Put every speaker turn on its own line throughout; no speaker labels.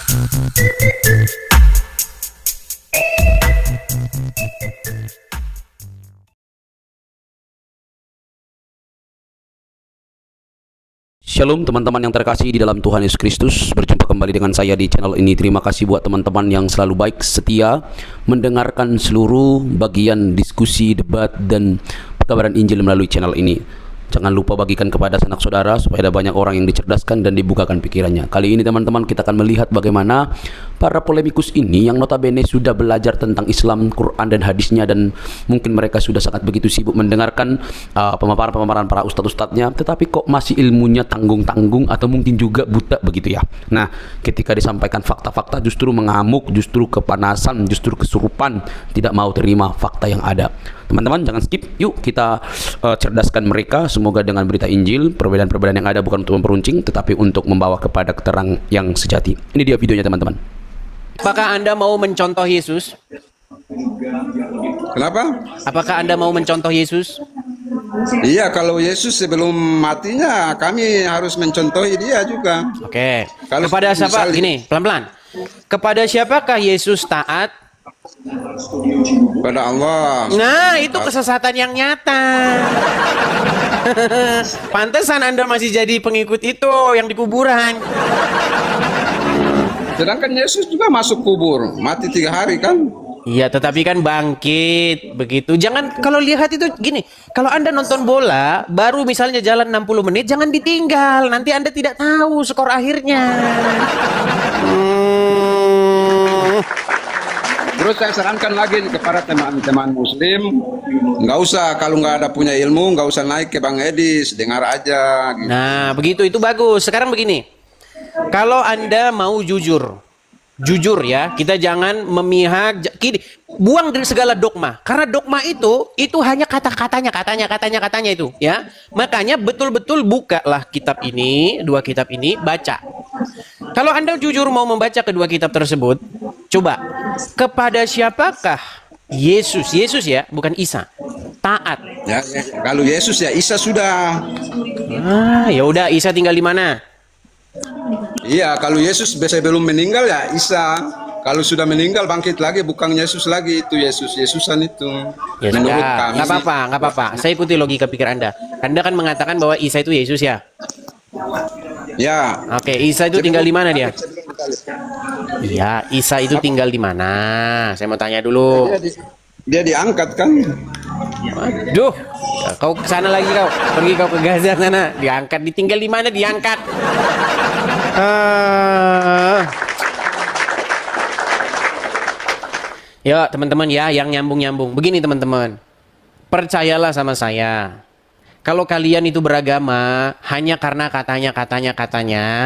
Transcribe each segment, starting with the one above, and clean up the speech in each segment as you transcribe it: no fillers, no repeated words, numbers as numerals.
Shalom teman-teman yang terkasih di dalam Tuhan Yesus Kristus. Berjumpa kembali dengan saya di channel ini. Terima kasih buat teman-teman yang selalu baik setia mendengarkan seluruh bagian diskusi, debat, dan pekabaran Injil melalui channel ini. Jangan lupa bagikan kepada sanak saudara supaya ada banyak orang yang dicerdaskan dan dibukakan pikirannya. Kali ini teman-teman kita akan melihat bagaimana para polemikus ini yang notabene sudah belajar tentang Islam, Quran dan hadisnya, dan mungkin mereka sudah sangat begitu sibuk mendengarkan pemaparan-pemaparan para ustadz-ustadznya, tetapi kok masih ilmunya tanggung-tanggung atau mungkin juga buta begitu ya. Nah, ketika disampaikan fakta-fakta justru mengamuk, justru kepanasan, justru kesurupan, tidak mau terima fakta yang ada. Teman-teman jangan skip, yuk kita cerdaskan mereka. Semoga dengan berita Injil, perbedaan-perbedaan yang ada bukan untuk memperuncing, tetapi untuk membawa kepada keterang yang sejati. Ini dia videonya teman-teman.
Apakah Anda mau mencontoh Yesus?
Kenapa?
Apakah Anda mau mencontoh Yesus?
Iya, kalau Yesus sebelum matinya kami harus mencontohi dia juga.
Oke.
Kalau
Kepada siapa?
misalnya-
Gini, pelan-pelan. Kepada siapakah Yesus taat?
Pada Allah.
Nah, itu kesesatan yang nyata. Pantesan Anda masih jadi pengikut itu yang di kuburan.
Sedangkan Yesus juga masuk kubur, mati 3 hari kan?
Iya, tetapi kan bangkit begitu. Jangan, kalau lihat itu gini, kalau Anda nonton bola, baru misalnya jalan 60 menit, jangan ditinggal. Nanti Anda tidak tahu skor akhirnya.
Terus saya sarankan lagi kepada teman-teman Muslim, nggak usah kalau nggak ada punya ilmu, nggak usah naik ke Bang Edis, dengar aja. Gitu.
Nah, begitu itu bagus. Sekarang begini, kalau Anda mau jujur ya, kita jangan memihak. Buang dari segala dogma, karena dogma itu hanya katanya itu, ya. Makanya betul-betul bukalah kitab ini, 2 kitab ini, baca. Kalau Anda jujur mau membaca kedua kitab tersebut, coba kepada siapakah Yesus ya, bukan Isa, taat?
Ya, kalau Yesus ya Isa sudah.
Ya udah, Isa tinggal di mana?
Iya, kalau Yesus belum meninggal ya Isa. Kalau sudah meninggal bangkit lagi, bukan Yesus lagi, itu Yesusan itu.
Ya
Menurut
sudah,
kami
nggak
sih.
apa-apa. Saya ikuti logika pikir Anda. Anda kan mengatakan bahwa Isa itu Yesus ya.
Ya.
Oke, Isa itu tinggal di mana dia? Iya, Isa itu tinggal di mana? Saya mau tanya dulu.
Dia diangkat kan?
Aduh, ya, kau ke sana lagi kau. Pergi kau ke Gaza sana. Diangkat, ditinggal di mana? Diangkat. Ya, teman-teman ya, yang nyambung-nyambung. Begini teman-teman. Percayalah sama saya. Kalau kalian itu beragama hanya karena katanya,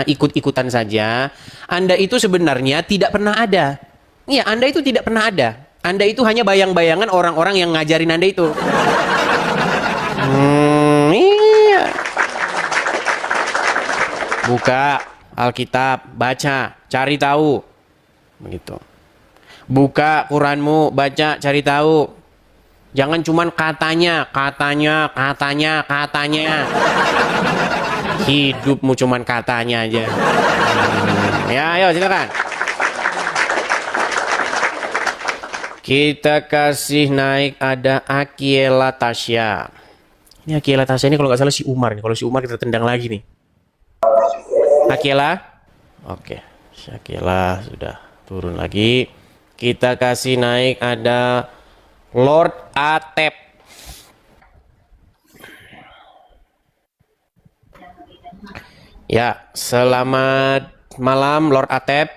ikut-ikutan saja, Anda itu sebenarnya tidak pernah ada. Iya, Anda itu tidak pernah ada. Anda itu hanya bayang-bayangan orang-orang yang ngajarin Anda itu. Iya. Buka Alkitab, baca, cari tahu. Begitu. Buka Quranmu, baca, cari tahu. Jangan cuman katanya. Hidupmu cuman katanya aja. Ya, ayo silakan. Kita kasih naik ada Akiela Tasya. Ini Akiela Tasya ini kalau nggak salah si Umar nih. Kalau si Umar kita tendang lagi nih. Akiela. Oke, si Akiela sudah turun lagi. Kita kasih naik ada Lord Atep. Ya, selamat malam Lord Atep.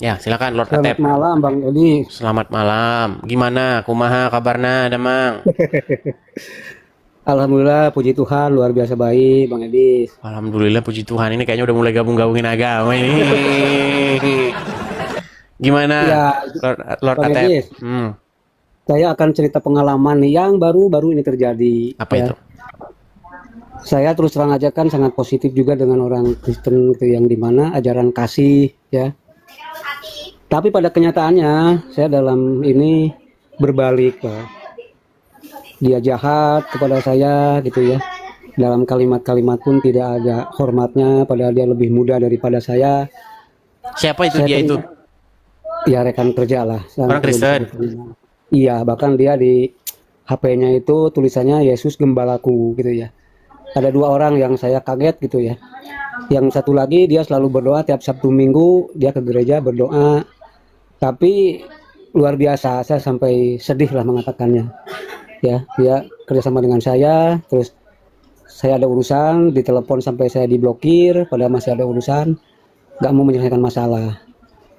Ya, silakan Lord Atep.
Selamat malam Bang Eli.
Selamat malam. Gimana? Kumaha kabarna, Damang?
Alhamdulillah, puji Tuhan, luar biasa baik Bang Edi.
Alhamdulillah, puji Tuhan. Ini kayaknya udah mulai gabung-gabungin agama ini. Gimana,
Ya,
Lord
Bang
Atep?
Edi, saya akan cerita pengalaman yang baru-baru ini terjadi.
Apa
ya.
itu?
Saya terus terang aja kan sangat positif juga dengan orang Kristen gitu, yang dimana ajaran kasih ya. Tapi pada kenyataannya saya dalam ini berbalik ya. Dia jahat kepada saya gitu ya. Dalam kalimat-kalimat pun tidak ada hormatnya, padahal dia lebih muda daripada saya.
Siapa itu
Saya
dia itu?
Ya rekan kerja lah.
Orang Kristen.
Iya, bahkan dia di HP-nya itu tulisannya Yesus Gembalaku gitu ya. Ada 2 orang yang saya kaget gitu ya. Yang satu lagi dia selalu berdoa tiap Sabtu Minggu, dia ke gereja berdoa. Tapi luar biasa, saya sampai sedih lah mengatakannya. Ya, dia kerjasama dengan saya, terus saya ada urusan, ditelepon sampai saya diblokir, padahal masih ada urusan, nggak mau menyelesaikan masalah.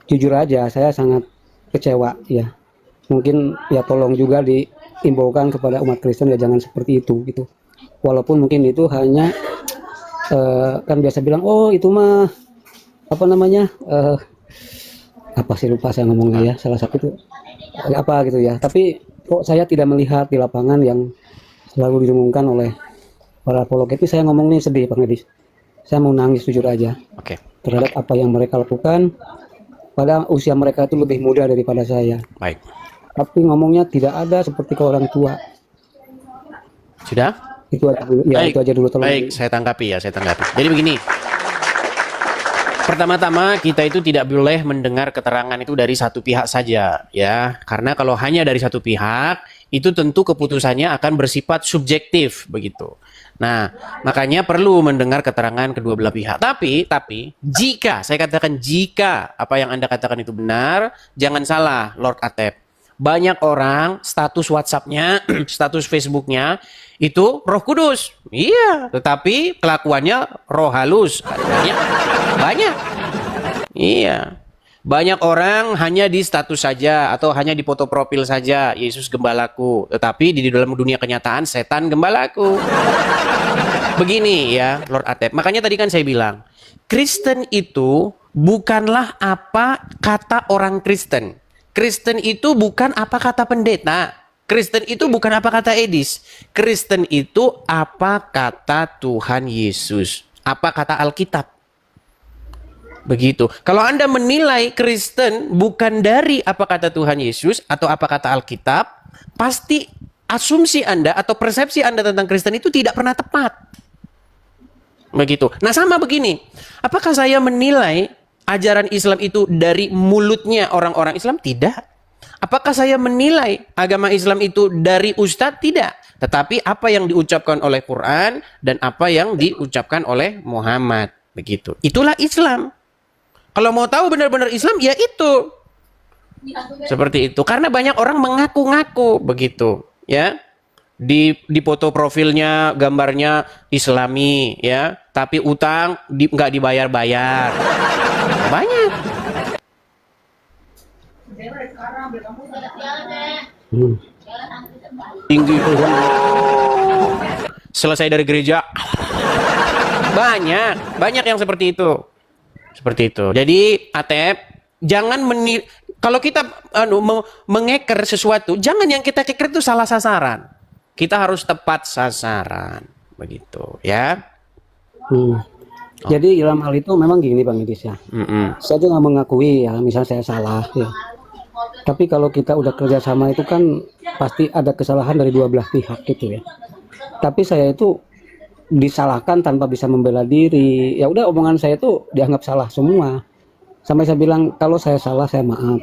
Jujur aja, saya sangat kecewa ya. Mungkin ya tolong juga diimbaukan kepada umat Kristen ya jangan seperti itu gitu. Walaupun mungkin itu hanya kan biasa bilang, oh itu mah apa namanya apa sih lupa saya ngomongnya ya, salah satu itu apa gitu ya. Tapi kok saya tidak melihat di lapangan yang selalu didengungkan oleh para apologet. Itu saya ngomong nih sedih Bang Edis. Saya mau nangis jujur aja
Oke.
terhadap apa yang mereka lakukan. Pada usia mereka itu lebih muda daripada saya.
Baik.
Tapi ngomongnya tidak ada seperti ke orang tua.
Sudah?
Itu aja dulu. Ya,
Baik.
itu aja dulu tolong.
Baik, saya tanggapi. Jadi begini. Pertama-tama kita itu tidak boleh mendengar keterangan itu dari satu pihak saja ya. Karena kalau hanya dari satu pihak itu tentu keputusannya akan bersifat subjektif begitu. Nah, makanya perlu mendengar keterangan kedua belah pihak. Tapi jika saya katakan jika apa yang Anda katakan itu benar, jangan salah Lord Atep. Banyak orang status WhatsApp-nya, status Facebook-nya itu Roh Kudus. Iya, tetapi kelakuannya roh halus. Banyak. Iya. Banyak orang hanya di status saja atau hanya di foto profil saja Yesus Gembalaku, tetapi di dalam dunia kenyataan setan gembalaku. Begini ya, Lord Atep. Makanya tadi kan saya bilang, Kristen itu bukanlah apa kata orang Kristen. Kristen itu bukan apa kata pendeta. Kristen itu bukan apa kata Edis. Kristen itu apa kata Tuhan Yesus. Apa kata Alkitab. Begitu. Kalau Anda menilai Kristen bukan dari apa kata Tuhan Yesus atau apa kata Alkitab, pasti asumsi Anda atau persepsi Anda tentang Kristen itu tidak pernah tepat. Begitu. Nah, sama begini. Apakah saya menilai ajaran Islam itu dari mulutnya orang-orang Islam? Tidak. Apakah saya menilai agama Islam itu dari ustadz? Tidak. Tetapi apa yang diucapkan oleh Quran dan apa yang diucapkan oleh Muhammad. Begitu. Itulah Islam. Kalau mau tahu benar-benar Islam, ya itu. Seperti itu. Karena banyak orang mengaku-ngaku begitu, ya. Di foto profilnya gambarnya Islami, ya. Tapi utang nggak dibayar-bayar. Banyak. Tinggi. Selesai dari gereja. Banyak yang seperti itu. Seperti itu. Jadi Atep, jangan kalau kita mengeker sesuatu, jangan yang kita keker itu salah sasaran. Kita harus tepat sasaran, begitu, ya.
Jadi dalam hal itu memang gini Bang Idis ya. Saya juga mengakui ya, misalnya saya salah ya. Tapi kalau kita udah kerjasama itu kan pasti ada kesalahan dari dua belah pihak gitu ya. Tapi saya itu disalahkan tanpa bisa membela diri. Ya udah omongan saya itu dianggap salah semua. Sampai saya bilang kalau saya salah saya maaf.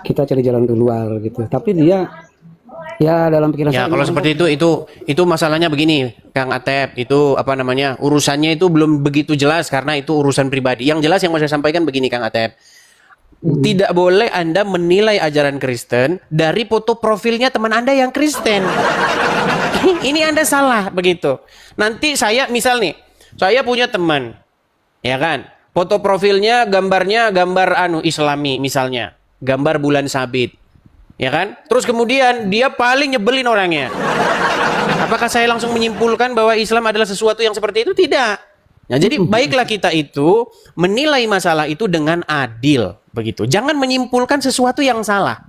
Kita cari jalan keluar gitu. Tapi dia ya dalam pikiran
Ya,
saya
kalau seperti itu masalahnya begini, Kang Atep, itu apa namanya? Urusannya itu belum begitu jelas karena itu urusan pribadi. Yang jelas yang mau saya sampaikan begini, Kang Atep. Tidak boleh Anda menilai ajaran Kristen dari foto profilnya teman Anda yang Kristen. Ini Anda salah begitu. Nanti saya misal nih, saya punya teman, ya kan? Foto profilnya gambar Islami misalnya, gambar bulan sabit, ya kan? Terus kemudian dia paling nyebelin orangnya. Apakah saya langsung menyimpulkan bahwa Islam adalah sesuatu yang seperti itu? Tidak. Nah, jadi baiklah kita itu menilai masalah itu dengan adil, begitu. Jangan menyimpulkan sesuatu yang salah.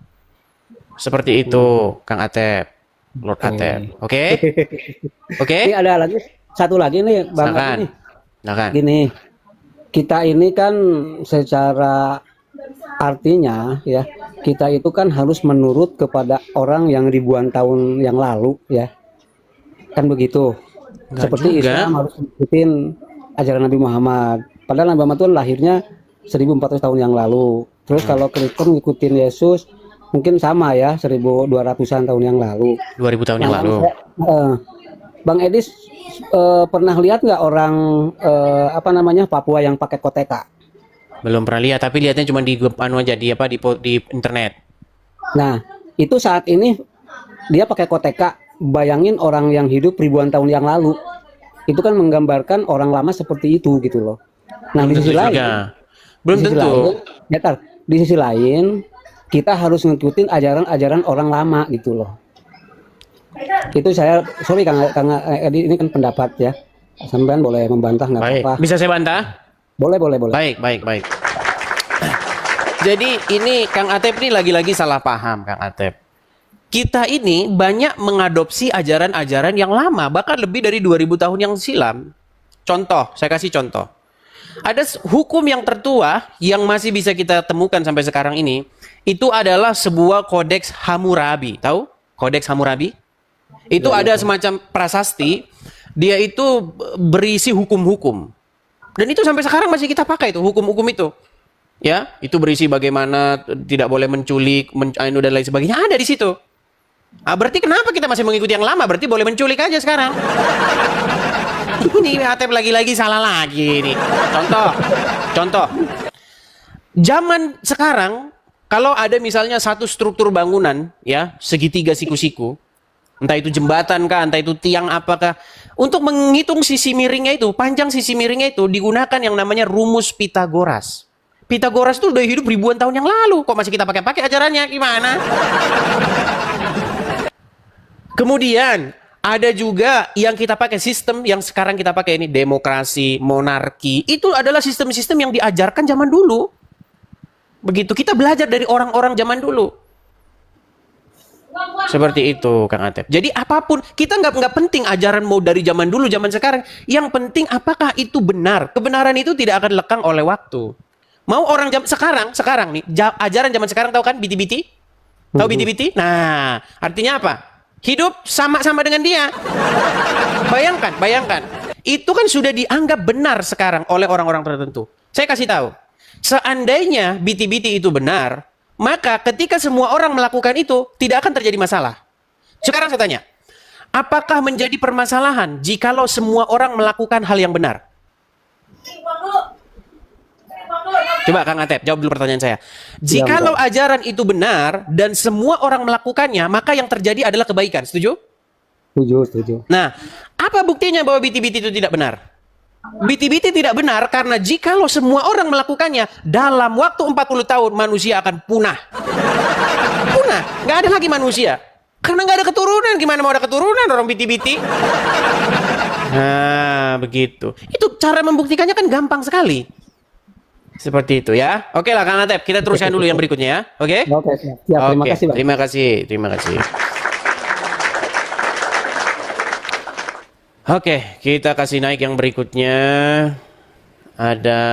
Seperti itu, Kang Atep, Lord Atep. Oke? Oke?
Ini ada lagi satu lagi nih Bang Adi nih. Gini, kita ini kan secara artinya ya, kita itu kan harus menurut kepada orang yang ribuan tahun yang lalu ya. Kan begitu.
Nggak
seperti
juga.
Islam harus ngikutin ajaran Nabi Muhammad. Padahal Nabi Muhammad itu lahirnya 1400 tahun yang lalu. Terus kalau Kristen ngikutin Yesus mungkin sama ya 1200-an tahun yang lalu.
2000 tahun yang
Nah,
lalu.
Bang Edis pernah lihat nggak orang Papua yang pakai koteka?
Belum pernah lihat, tapi lihatnya cuma di anu aja di apa di internet.
Nah, itu saat ini dia pakai koteka. Bayangin orang yang hidup ribuan tahun yang lalu. Itu kan menggambarkan orang lama seperti itu gitu loh. Nah, di
Tentu
sisi lain,
juga. Belum
di sisi
tentu.
lain, ya, Tar, di sisi lain kita harus ngikutin ajaran-ajaran orang lama gitu loh. Itu saya, sorry Kang Edi, ini kan pendapat ya. Sampean boleh membantah nggak
Baik.
apa-apa.
Bisa saya bantah?
Boleh.
Baik. Jadi ini Kang Atep ini lagi-lagi salah paham, Kang Atep. Kita ini banyak mengadopsi ajaran-ajaran yang lama, bahkan lebih dari 2000 tahun yang silam. Contoh, saya kasih contoh. Ada hukum yang tertua yang masih bisa kita temukan sampai sekarang ini, itu adalah sebuah kodeks Hammurabi. Tahu? Kodeks Hammurabi? Itu ada semacam prasasti, dia itu berisi hukum-hukum. Dan itu sampai sekarang masih kita pakai itu, hukum-hukum itu. Ya, itu berisi bagaimana tidak boleh menculik, dan lain sebagainya, ada di situ. Berarti kenapa kita masih mengikuti yang lama? Berarti boleh menculik aja sekarang. Ini Atep lagi-lagi salah lagi ini. Contoh. Zaman sekarang kalau ada misalnya satu struktur bangunan ya, segitiga siku-siku, entah itu jembatan kah, entah itu tiang apakah, untuk menghitung sisi miringnya itu, panjang sisi miringnya itu digunakan yang namanya rumus Pitagoras. Pitagoras itu udah hidup ribuan tahun yang lalu, kok masih kita pakai ajarannya, gimana? Kemudian ada juga yang kita pakai sistem yang sekarang kita pakai ini, demokrasi, monarki. Itu adalah sistem-sistem yang diajarkan zaman dulu. Begitu kita belajar dari orang-orang zaman dulu. Seperti itu, Kang Atep. Jadi apapun, kita nggak penting ajaran mau dari zaman dulu, zaman sekarang. Yang penting apakah itu benar. Kebenaran itu tidak akan lekang oleh waktu. Mau orang sekarang nih, ajaran zaman sekarang tahu kan biti-biti? Tahu biti-biti? Nah, artinya apa? Hidup sama-sama dengan dia. Bayangkan. Itu kan sudah dianggap benar sekarang oleh orang-orang tertentu. Saya kasih tahu. Seandainya biti-biti itu benar, maka ketika semua orang melakukan itu, tidak akan terjadi masalah. Sekarang saya tanya, apakah menjadi permasalahan jikalau semua orang melakukan hal yang benar? Coba Kang Atep, jawab dulu pertanyaan saya. Jikalau ajaran itu benar dan semua orang melakukannya, maka yang terjadi adalah kebaikan. Setuju?
Setuju.
Nah, apa buktinya bahwa biti-biti itu tidak benar? Biti-biti tidak benar karena jikalau semua orang melakukannya, dalam waktu 40 tahun manusia akan punah. Punah, nggak ada lagi manusia. Karena nggak ada keturunan, gimana mau ada keturunan orang biti-biti? Nah, begitu. Itu cara membuktikannya kan gampang sekali. Seperti itu ya. Oke lah Kang Atep, kita teruskan dulu yang berikutnya ya. Oke?
Oke, siap. Terima kasih, Bang.
Terima kasih. Oke, kita kasih naik yang berikutnya. Ada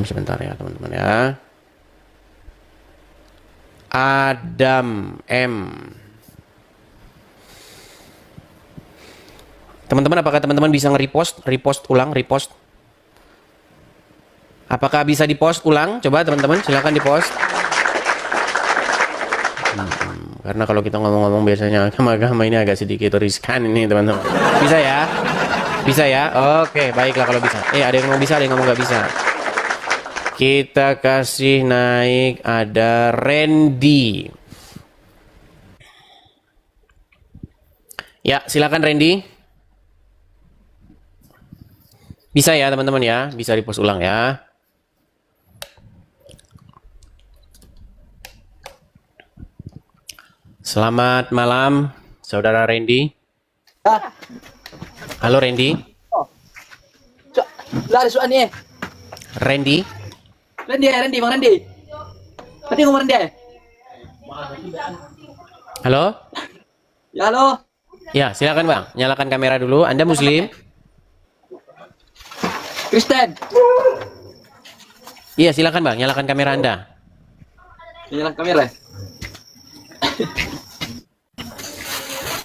sebentar ya teman-teman ya. Adam M. Teman-teman, apakah teman-teman bisa repost ulang? Apakah bisa di-post ulang? Coba teman-teman, silakan di-post. Karena kalau kita ngomong-ngomong biasanya agama ini agak sedikit riskan ini teman-teman. Bisa ya? Bisa ya? Oke, baiklah kalau bisa. Ada yang ngomong bisa, ada yang ngomong nggak bisa. Kita kasih naik, ada Randy. Ya, silakan Randy. Bisa ya teman-teman ya? Bisa di-post ulang ya. Selamat malam, Saudara Randy. Halo Randy.
Lah ada soalnya.
Randy.
Bang Randy. Tadi ngomong Randy.
Halo.
Ya halo.
Ya, silakan Bang. Nyalakan kamera dulu. Anda Muslim?
Kristen.
Iya, silakan Bang. Nyalakan kamera Anda.
Nyalakan kamera.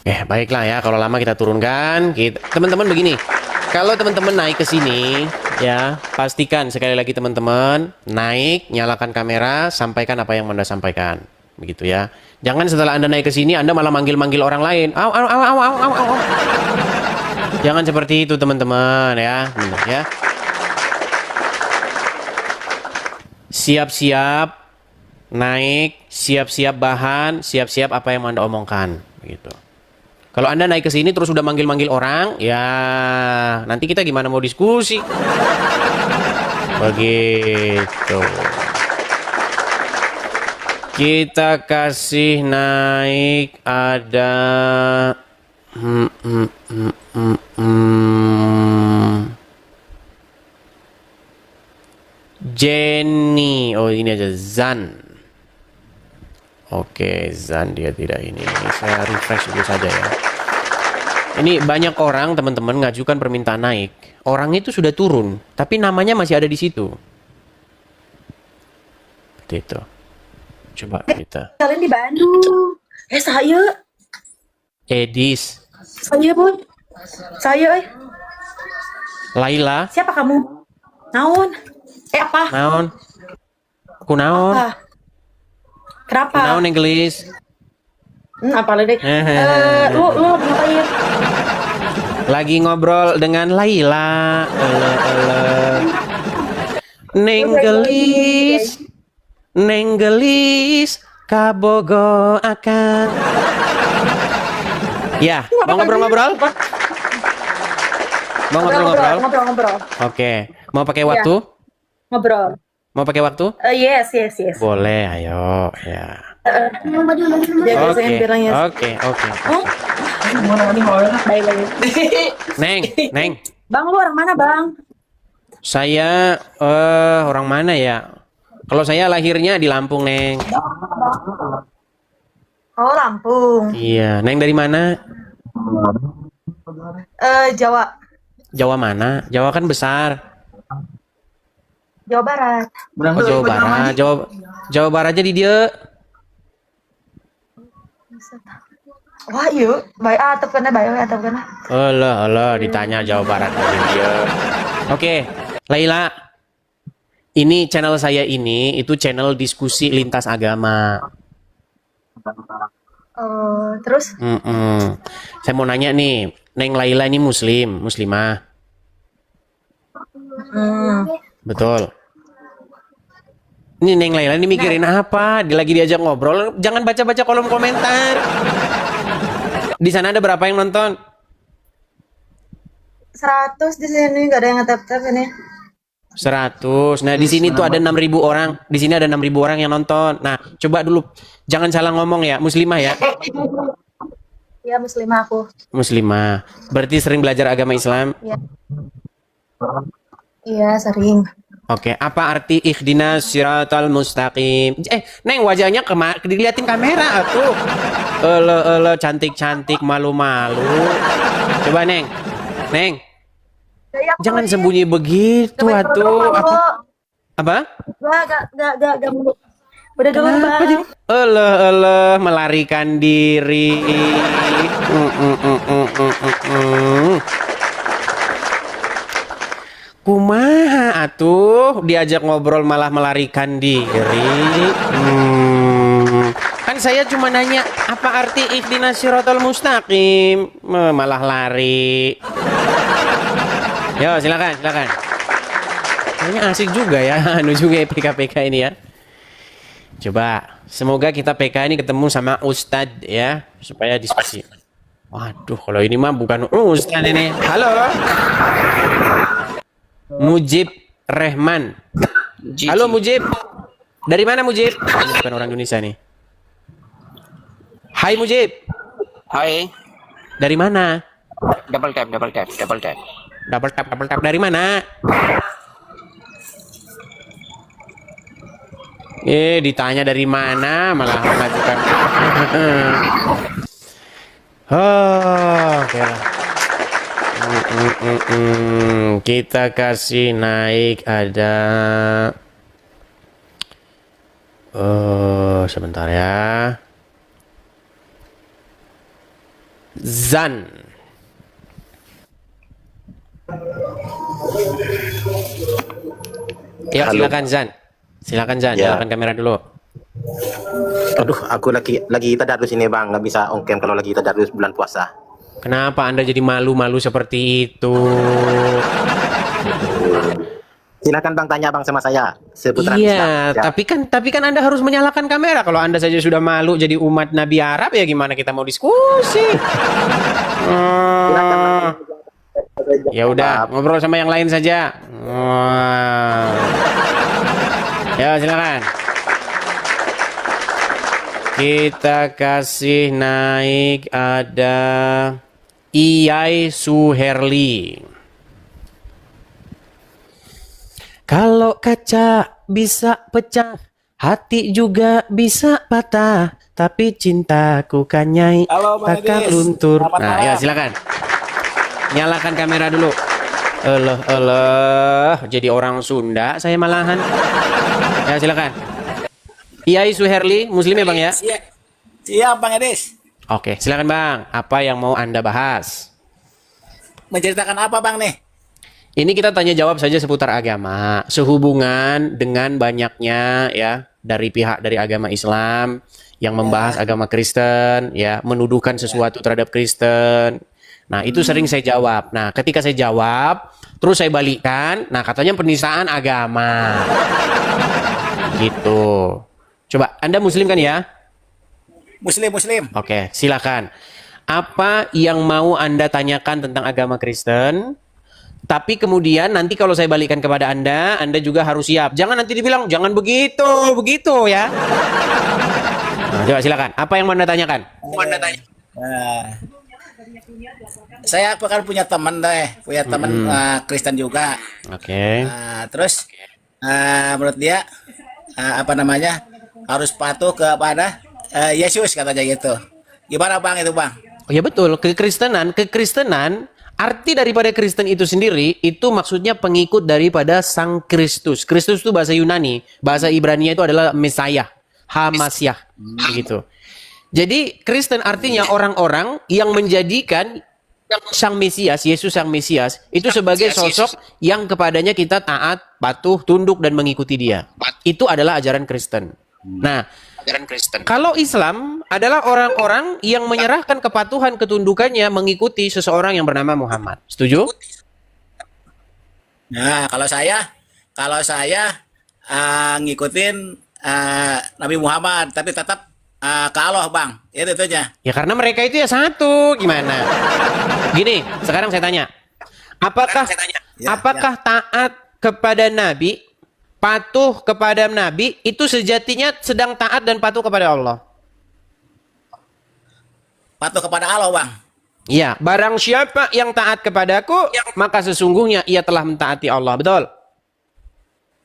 Baiklah ya, kalau lama kita turunkan. Teman-teman begini, kalau teman-teman naik ke sini, ya pastikan sekali lagi teman-teman naik, nyalakan kamera, sampaikan apa yang Anda sampaikan, begitu ya. Jangan setelah Anda naik ke sini, Anda malah manggil-manggil orang lain. Au, au, au, au, au, au, au. Jangan seperti itu teman-teman ya, benar ya. Siap-siap naik, siap-siap bahan, siap-siap apa yang Anda omongkan, begitu. Kalau Anda naik ke sini terus udah manggil-manggil orang, ya nanti kita gimana mau diskusi? Begitu. Kita kasih naik ada Jenny. Oh, ini aja Zan. Oke, Zan dia tidak ini. Saya refresh dulu saja ya. Ini banyak orang teman-teman ngajukan permintaan naik. Orang itu sudah turun, tapi namanya masih ada di situ. Seperti itu. Coba kita.
Kalian di Bandung. Saya.
Edis.
Saya, Bun. Saya,
Laila.
Siapa kamu? Naon? Apa?
Naon? Kunaon?
Apa? Kenapa?
Kunaon Inggris?
Apa lagi? Lu ngapain?
Lagi ngobrol dengan Laila. Nenggelis. Nenggelis kabogo akan. Ya, mau ngobrol-ngobrol? Mau ngobrol-ngobrol?
Ngobrol.
Oke, mau pakai waktu?
Ngobrol.
Mau pakai waktu?
Yes.
Boleh, ayo, ya.
Jaga saya bilang ya.
Oke.
Oh? Baik.
Neng.
Bang, lu orang mana, Bang?
Saya orang mana ya? Kalau saya lahirnya di Lampung, Neng.
Oh, Lampung.
Iya, Neng dari mana?
Jawa.
Jawa mana? Jawa kan besar.
Jawa Barat.
Oh, Jawa Barat. Jawa Baratnya di dia.
Wah, yuk. Baik atap kena.
Alah, ditanya Jawa Barat di dia. Oke, Laila. Ini channel saya ini itu channel diskusi lintas agama.
Terus?
Saya mau nanya nih, Neng Laila ini muslimah. Betul. Ini Neng Laila ini mikirin apa? Lagi diajak ngobrol, jangan baca-baca kolom komentar. Di sana ada berapa yang nonton?
100 di sini, nggak ada yang ngetap-tap ini.
100. Nah, di sini tuh ada 6.000 orang. Di sini ada 6.000 orang yang nonton. Nah, coba dulu jangan salah ngomong ya, muslimah ya.
Iya, muslimah aku.
Muslimah. Berarti sering belajar agama Islam?
Iya, sering.
Oke, apa arti ihdinas siratal mustaqim? Neng wajahnya diliatin kamera atuh. Cantik-cantik malu-malu. Coba Neng. Jangan sembunyi begitu atuh. Apa?
Gak mau. Udah dulu, Bang.
Melarikan diri. Kumaha atuh diajak ngobrol malah melarikan diri. Kan saya cuma nanya apa arti ihdinas siratal mustaqim, malah lari. Yo, silakan. Kayaknya asik juga ya anu juga PK ini ya. Coba semoga kita PK ini ketemu sama Ustadz ya supaya diskusi. Waduh, kalau ini mah bukan Ustadz ini. Halo. Mujib Rehman. Halo Mujib. Dari mana Mujib? Ini bukan orang Indonesia nih. Hai Mujib.
Hai,
Dari mana?
double tap.
Double tap. Dari mana? Ditanya dari mana malah mengajukan. Oke lah. Kita kasih naik ada. Sebentar ya. Zan. Ya,
Halo.
silakan Zan. Silakan Zan,
Ya.
nyalakan kamera dulu.
Aduh, aku lagi tadarus ini bang, nggak bisa on cam kalau lagi tadarus bulan puasa.
Kenapa Anda jadi malu-malu seperti itu?
Silakan bang tanya bang sama saya seputaran Islam.
Iya,
Ya.
tapi kan Anda harus menyalakan kamera. Kalau Anda saja sudah malu jadi umat Nabi Arab, ya gimana kita mau diskusi? Hmm. Ya udah, ngobrol sama yang lain saja. Ya, silakan. Kita kasih naik ada Iyai Suherli. Kalau kaca bisa pecah, hati juga bisa patah, tapi cintaku kan nyai takkan luntur. Nah, ya silakan. Nyalakan kamera dulu. Jadi orang Sunda saya malahan. Ya silakan. Iyai Suherli, Muslim ya Bang ya?
Siap Bang Edis.
Oke, silakan Bang. Apa yang mau Anda bahas?
Menceritakan apa Bang nih?
Ini kita tanya jawab saja seputar agama, sehubungan dengan banyaknya ya dari pihak dari agama Islam yang membahas agama Kristen, ya menuduhkan sesuatu terhadap Kristen. Nah itu sering saya jawab. Nah ketika saya jawab, terus saya balikkan, nah katanya penistaan agama, gitu. Coba Anda Muslim kan ya?
Muslim.
Oke, silakan. Apa yang mau Anda tanyakan tentang agama Kristen? Tapi kemudian nanti kalau saya balikan kepada Anda juga harus siap. Jangan nanti dibilang, jangan begitu ya. Nah, coba silakan. Apa yang mau Anda tanyakan?
Saya kan punya teman Kristen juga.
Oke.
Terus menurut dia harus patuh kepada Yesus katanya gitu. Gimana Bang itu Bang?
Oh ya betul, kekristenan arti daripada Kristen itu sendiri itu maksudnya pengikut daripada Sang Kristus. Kristus itu bahasa Yunani, bahasa Ibrani itu adalah Mesiah, Hamasyah, begitu. Jadi Kristen artinya orang-orang yang menjadikan Sang Mesias, Yesus Sang Mesias itu sebagai sosok yang kepadanya kita taat, patuh, tunduk dan mengikuti Dia. Itu adalah ajaran Kristen. Nah, kalau Islam adalah orang-orang yang menyerahkan kepatuhan ketundukannya mengikuti seseorang yang bernama Muhammad. Setuju?
Nah, kalau saya ngikutin Nabi Muhammad tapi tetap ke Allah Bang. Itu itunya.
Ya karena mereka itu ya satu. Gimana? Gini, sekarang saya tanya. Apakah taat kepada Nabi, patuh kepada Nabi itu sejatinya sedang taat dan patuh kepada Allah?
Patuh kepada Allah Bang.
Iya, barang siapa yang taat kepadaku, maka sesungguhnya ia telah mentaati Allah. Betul?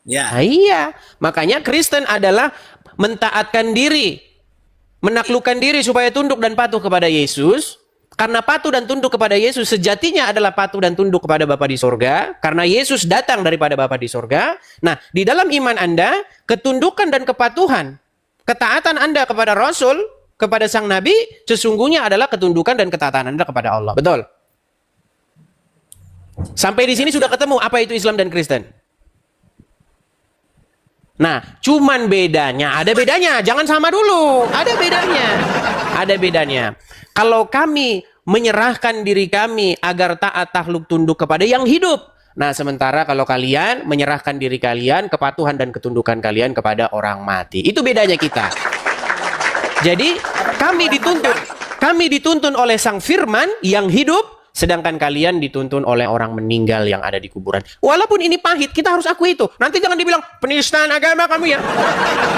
Ya.
Nah, iya, makanya Kristen adalah mentaatkan diri, menaklukkan diri supaya tunduk dan patuh kepada Yesus. Karena patuh dan tunduk kepada Yesus sejatinya adalah patuh dan tunduk kepada Bapa di sorga. Karena Yesus datang daripada Bapa di sorga. Nah, di dalam iman Anda, ketundukan dan kepatuhan, ketaatan Anda kepada Rasul, kepada Sang Nabi, sesungguhnya adalah ketundukan dan ketaatan Anda kepada Allah. Betul? Sampai di sini sudah ketemu apa itu Islam dan Kristen. Nah, cuman bedanya, ada bedanya, jangan sama dulu, ada bedanya. Kalau kami menyerahkan diri kami agar taat takluk tunduk kepada yang hidup. Nah, sementara kalau kalian menyerahkan diri kalian, kepatuhan dan ketundukan kalian kepada orang mati. Itu bedanya kita. Jadi, kami dituntun oleh Sang Firman yang hidup, sedangkan kalian dituntun oleh orang meninggal yang ada di kuburan. Walaupun ini pahit, kita harus akui itu. Nanti jangan dibilang, penistaan agama kamu ya.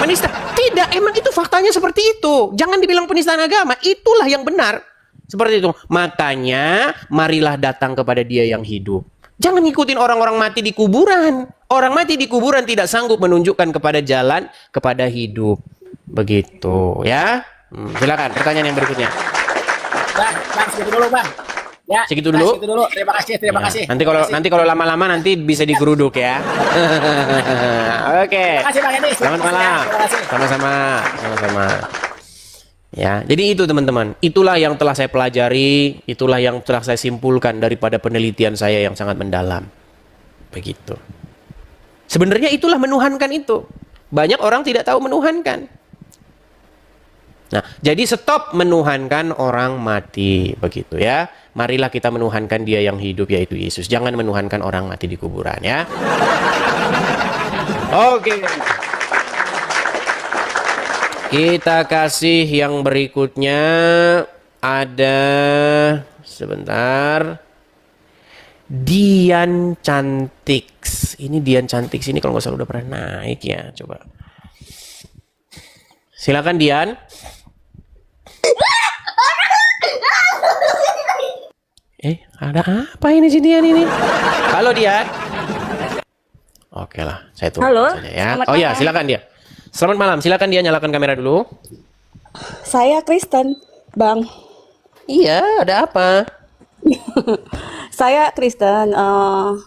Penista. Tidak, emang itu faktanya seperti itu. Jangan dibilang penistaan agama, itulah yang benar. Seperti itu. Makanya, marilah datang kepada Dia yang hidup. Jangan ngikutin orang-orang mati di kuburan. Orang mati di kuburan tidak sanggup menunjukkan kepada jalan, kepada hidup. Begitu, ya. Silakan, pertanyaan yang berikutnya.
Bang, segitu dulu Bang. Ya,
segitu dulu.
Terima kasih.
Nanti kalau lama-lama nanti bisa digeruduk ya. Oke.
Terima kasih Bang Edi.
Selamat malam. Sama-sama. Ya, jadi itu teman-teman. Itulah yang telah saya pelajari, itulah yang telah saya simpulkan daripada penelitian saya yang sangat mendalam. Begitu. Sebenarnya itulah menuhankan itu. Banyak orang tidak tahu menuhankan. Nah, jadi stop menuhankan orang mati, begitu ya. Marilah kita menuhankan Dia yang hidup, yaitu Yesus. Jangan menuhankan orang mati di kuburan ya. Oke. Kita kasih yang berikutnya, ada sebentar. Dian Cantix. Ini Dian Cantix ini kalau nggak salah udah pernah naik ya. Coba. Silakan Dian. Ada apa ini si Dian ini? Halo Dian. Oke lah, saya tunggu saja ya. Oh ya, silakan dia. Selamat malam, silakan dia nyalakan kamera dulu.
Saya Kristen, Bang.
Iya, ada apa?
Saya Kristen,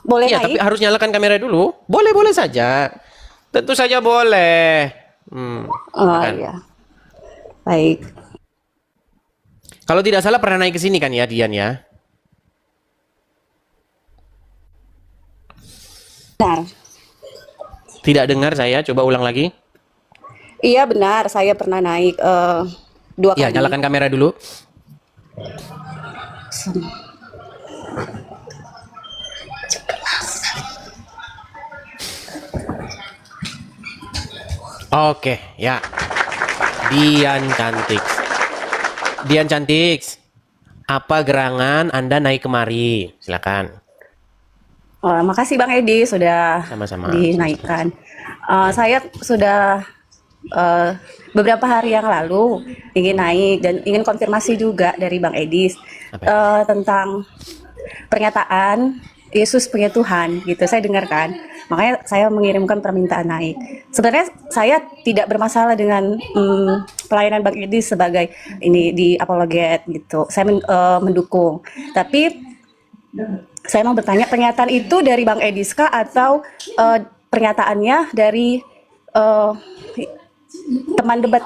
boleh
Iya,
naik?
tapi harus nyalakan kamera dulu. Boleh saja. Tentu saja boleh.
Iya. Baik.
Kalau tidak salah pernah naik ke sini kan ya, Dian ya?
Benar.
Tidak dengar saya, coba ulang lagi.
Iya benar, saya pernah naik 2 kali.
Iya, nyalakan kamera dulu. Oke, ya. Dian Cantik. Dian Cantik. Apa gerangan Anda naik kemari? Silakan.
Makasih Bang Edi sudah
Sama-sama.
dinaikkan. Saya sudah beberapa hari yang lalu ingin naik dan ingin konfirmasi juga dari Bang Edis tentang pernyataan Yesus punya Tuhan gitu. Saya dengarkan, makanya saya mengirimkan permintaan naik. Sebenarnya saya tidak bermasalah dengan pelayanan Bang Edis sebagai ini di apologet gitu. Saya mendukung. Tapi saya mau bertanya, pernyataan itu dari Bang Ediska atau pernyataannya dari teman debat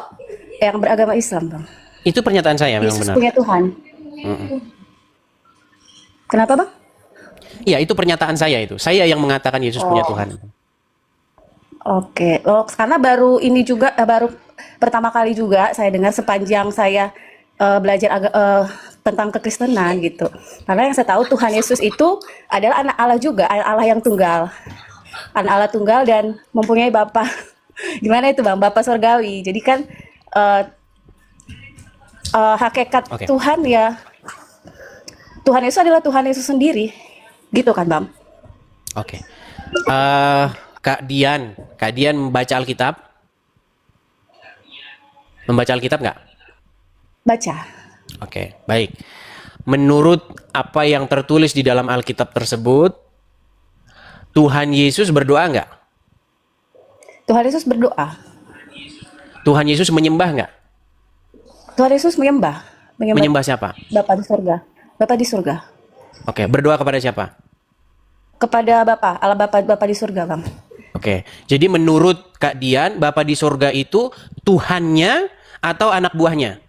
yang beragama Islam, Bang?
Itu pernyataan saya memang
Yesus
benar.
punya Tuhan. Kenapa, Bang?
Iya, itu pernyataan saya itu. Saya yang mengatakan Yesus punya Tuhan.
Oke. Karena baru ini juga baru pertama kali juga saya dengar sepanjang saya belajar tentang kekristenan gitu. Karena yang saya tahu Tuhan Yesus itu adalah anak Allah juga, Allah yang tunggal. Anak Allah tunggal dan mempunyai Bapa. Gimana itu Bang? Bapa surgawi. Jadi kan hakikat Tuhan ya, Tuhan Yesus adalah Tuhan Yesus sendiri. Gitu kan Bang?
Oke. Kak Dian membaca Alkitab? Membaca Alkitab nggak?
Baca.
Oke, baik. Menurut apa yang tertulis di dalam Alkitab tersebut, Tuhan Yesus berdoa nggak?
Tuhan Yesus berdoa.
Tuhan Yesus menyembah nggak?
Tuhan Yesus menyembah.
Menyembah siapa?
Bapa di surga. Bapa di surga.
Oke, berdoa kepada siapa?
Kepada Bapa, Allah Bapa di surga, Bang.
Oke, jadi menurut Kak Dian, Bapa di surga itu Tuhannya atau anak buahnya?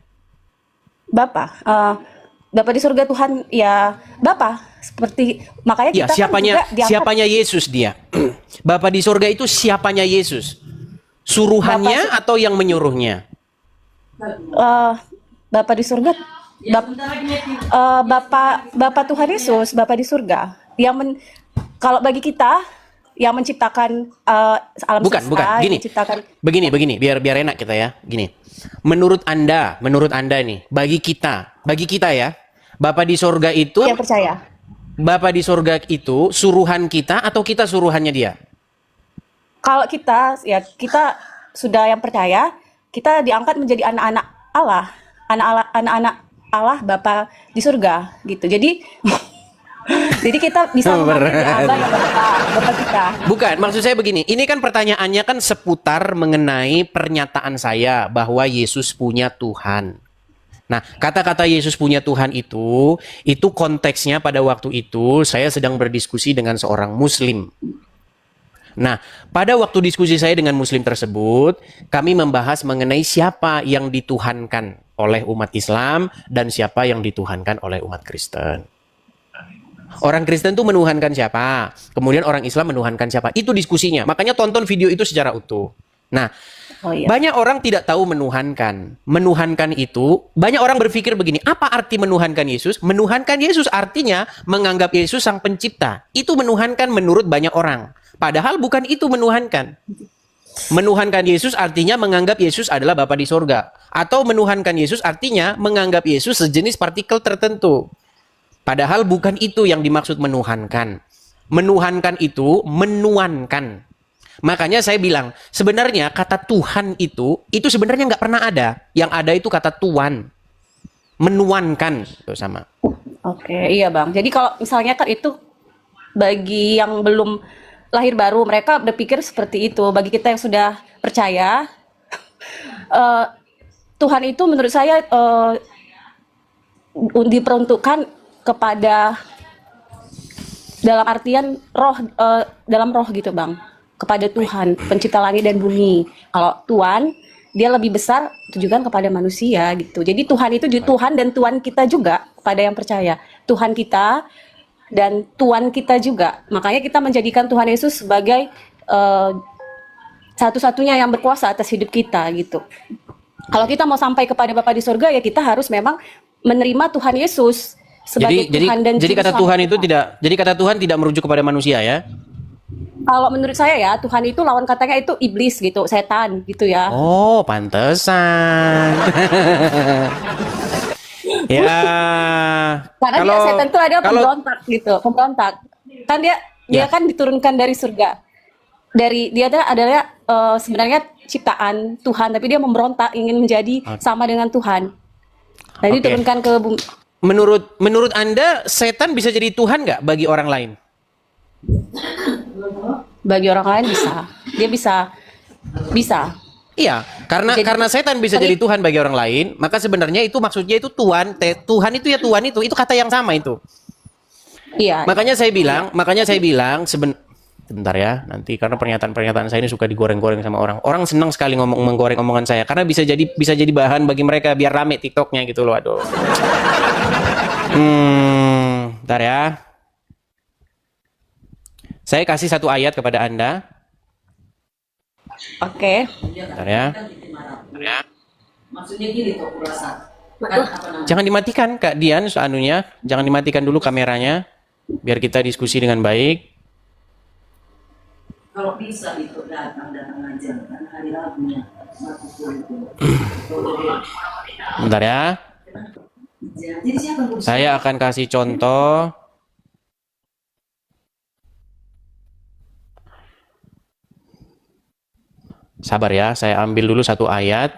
Bapa. Bapa di surga Tuhan ya Bapa. Seperti makanya
Ya,
kita
siapanya,
kan juga diangkat.
siapanya Yesus dia? Bapa di surga itu siapanya Yesus? Suruhannya atau yang menyuruhnya?
Bapa di surga Bapa Tuhan Yesus, Bapa di surga. Kalau bagi kita yang menciptakan alam semesta,
Gini.
menciptakan
Begini, biar enak kita ya. Gini. Menurut Anda nih, bagi kita ya, Bapa di surga itu
yang percaya.
Bapa di surga itu suruhan kita atau kita suruhannya dia?
Kalau kita sudah yang percaya, kita diangkat menjadi anak-anak Allah, anak-anak Allah Bapa di surga gitu. Jadi kita bisa memanggil Allah yang Bapa kita.
Bukan, maksud saya begini. Ini kan pertanyaannya kan seputar mengenai pernyataan saya bahwa Yesus punya Tuhan. Nah, kata-kata Yesus punya Tuhan itu konteksnya pada waktu itu saya sedang berdiskusi dengan seorang Muslim. Nah, pada waktu diskusi saya dengan Muslim tersebut, kami membahas mengenai siapa yang dituhankan. oleh umat Islam dan siapa yang dituhankan oleh umat Kristen. Orang Kristen tuh menuhankan siapa? Kemudian orang Islam menuhankan siapa? Itu diskusinya. Makanya tonton video itu secara utuh. Nah, banyak orang tidak tahu menuhankan. Menuhankan itu, banyak orang berpikir begini, apa arti menuhankan Yesus? Menuhankan Yesus artinya menganggap Yesus sang pencipta. Itu menuhankan menurut banyak orang. Padahal bukan itu menuhankan. Menuhankan Yesus artinya menganggap Yesus adalah Bapa di sorga. Atau menuhankan Yesus artinya menganggap Yesus sejenis partikel tertentu. Padahal bukan itu yang dimaksud menuhankan. Menuhankan itu menuankan. Makanya saya bilang, sebenarnya kata Tuhan itu sebenarnya nggak pernah ada. Yang ada itu kata Tuhan. Menuankan. Itu sama.
Oke, iya Bang. Jadi kalau misalnya kan itu bagi yang belum lahir baru, mereka berpikir seperti itu. Bagi kita yang sudah percaya, Tuhan itu menurut saya diperuntukkan kepada dalam artian roh, dalam roh gitu Bang, kepada Tuhan pencipta langit dan bumi. Kalau Tuhan dia lebih besar tujukan kepada manusia gitu. Jadi Tuhan itu Tuhan dan Tuhan kita juga kepada yang percaya. Tuhan kita dan Tuhan kita juga. Makanya kita menjadikan Tuhan Yesus sebagai satu-satunya yang berkuasa atas hidup kita gitu. Kalau kita mau sampai kepada Bapa di surga ya kita harus memang menerima Tuhan Yesus sebagai Tuhan dan
jadi kata
Juru
Tuhan
Selamat
itu
kita.
jadi kata Tuhan tidak merujuk kepada manusia ya.
Kalau menurut saya ya Tuhan itu lawan katanya itu iblis gitu, setan gitu ya.
Oh, pantesan. Ya.
Karena dia setan itu adalah pemberontak gitu, pemberontak. Kan dia kan diturunkan dari surga. Dia adalah sebenarnya ciptaan Tuhan, tapi dia memberontak ingin menjadi sama dengan Tuhan. Nah, diturunkan ke bumi.
Menurut Anda setan bisa jadi Tuhan nggak bagi orang lain?
Bagi orang lain bisa. Dia bisa.
Iya, karena setan bisa jadi Tuhan bagi orang lain, maka sebenarnya itu maksudnya itu Tuhan itu ya Tuhan itu kata yang sama itu.
Iya.
Makanya saya bilang sebentar ya, nanti karena pernyataan saya ini suka digoreng-goreng sama orang. Orang senang sekali menggoreng omongan saya karena bisa jadi bahan bagi mereka biar rame TikToknya gitu loh. Aduh. Bentar ya. Saya kasih satu ayat kepada Anda.
Oke.
Bentar ya.
Maksudnya gini tuh kurasa.
Jangan dimatikan Kak Dian anunya, jangan dimatikan dulu kameranya biar kita diskusi dengan baik.
Kalau bisa itu datang aja kan hari Rabunya.
Bentar ya.
Jadi siapa
Saya akan kasih contoh. Sabar ya, saya ambil dulu satu ayat.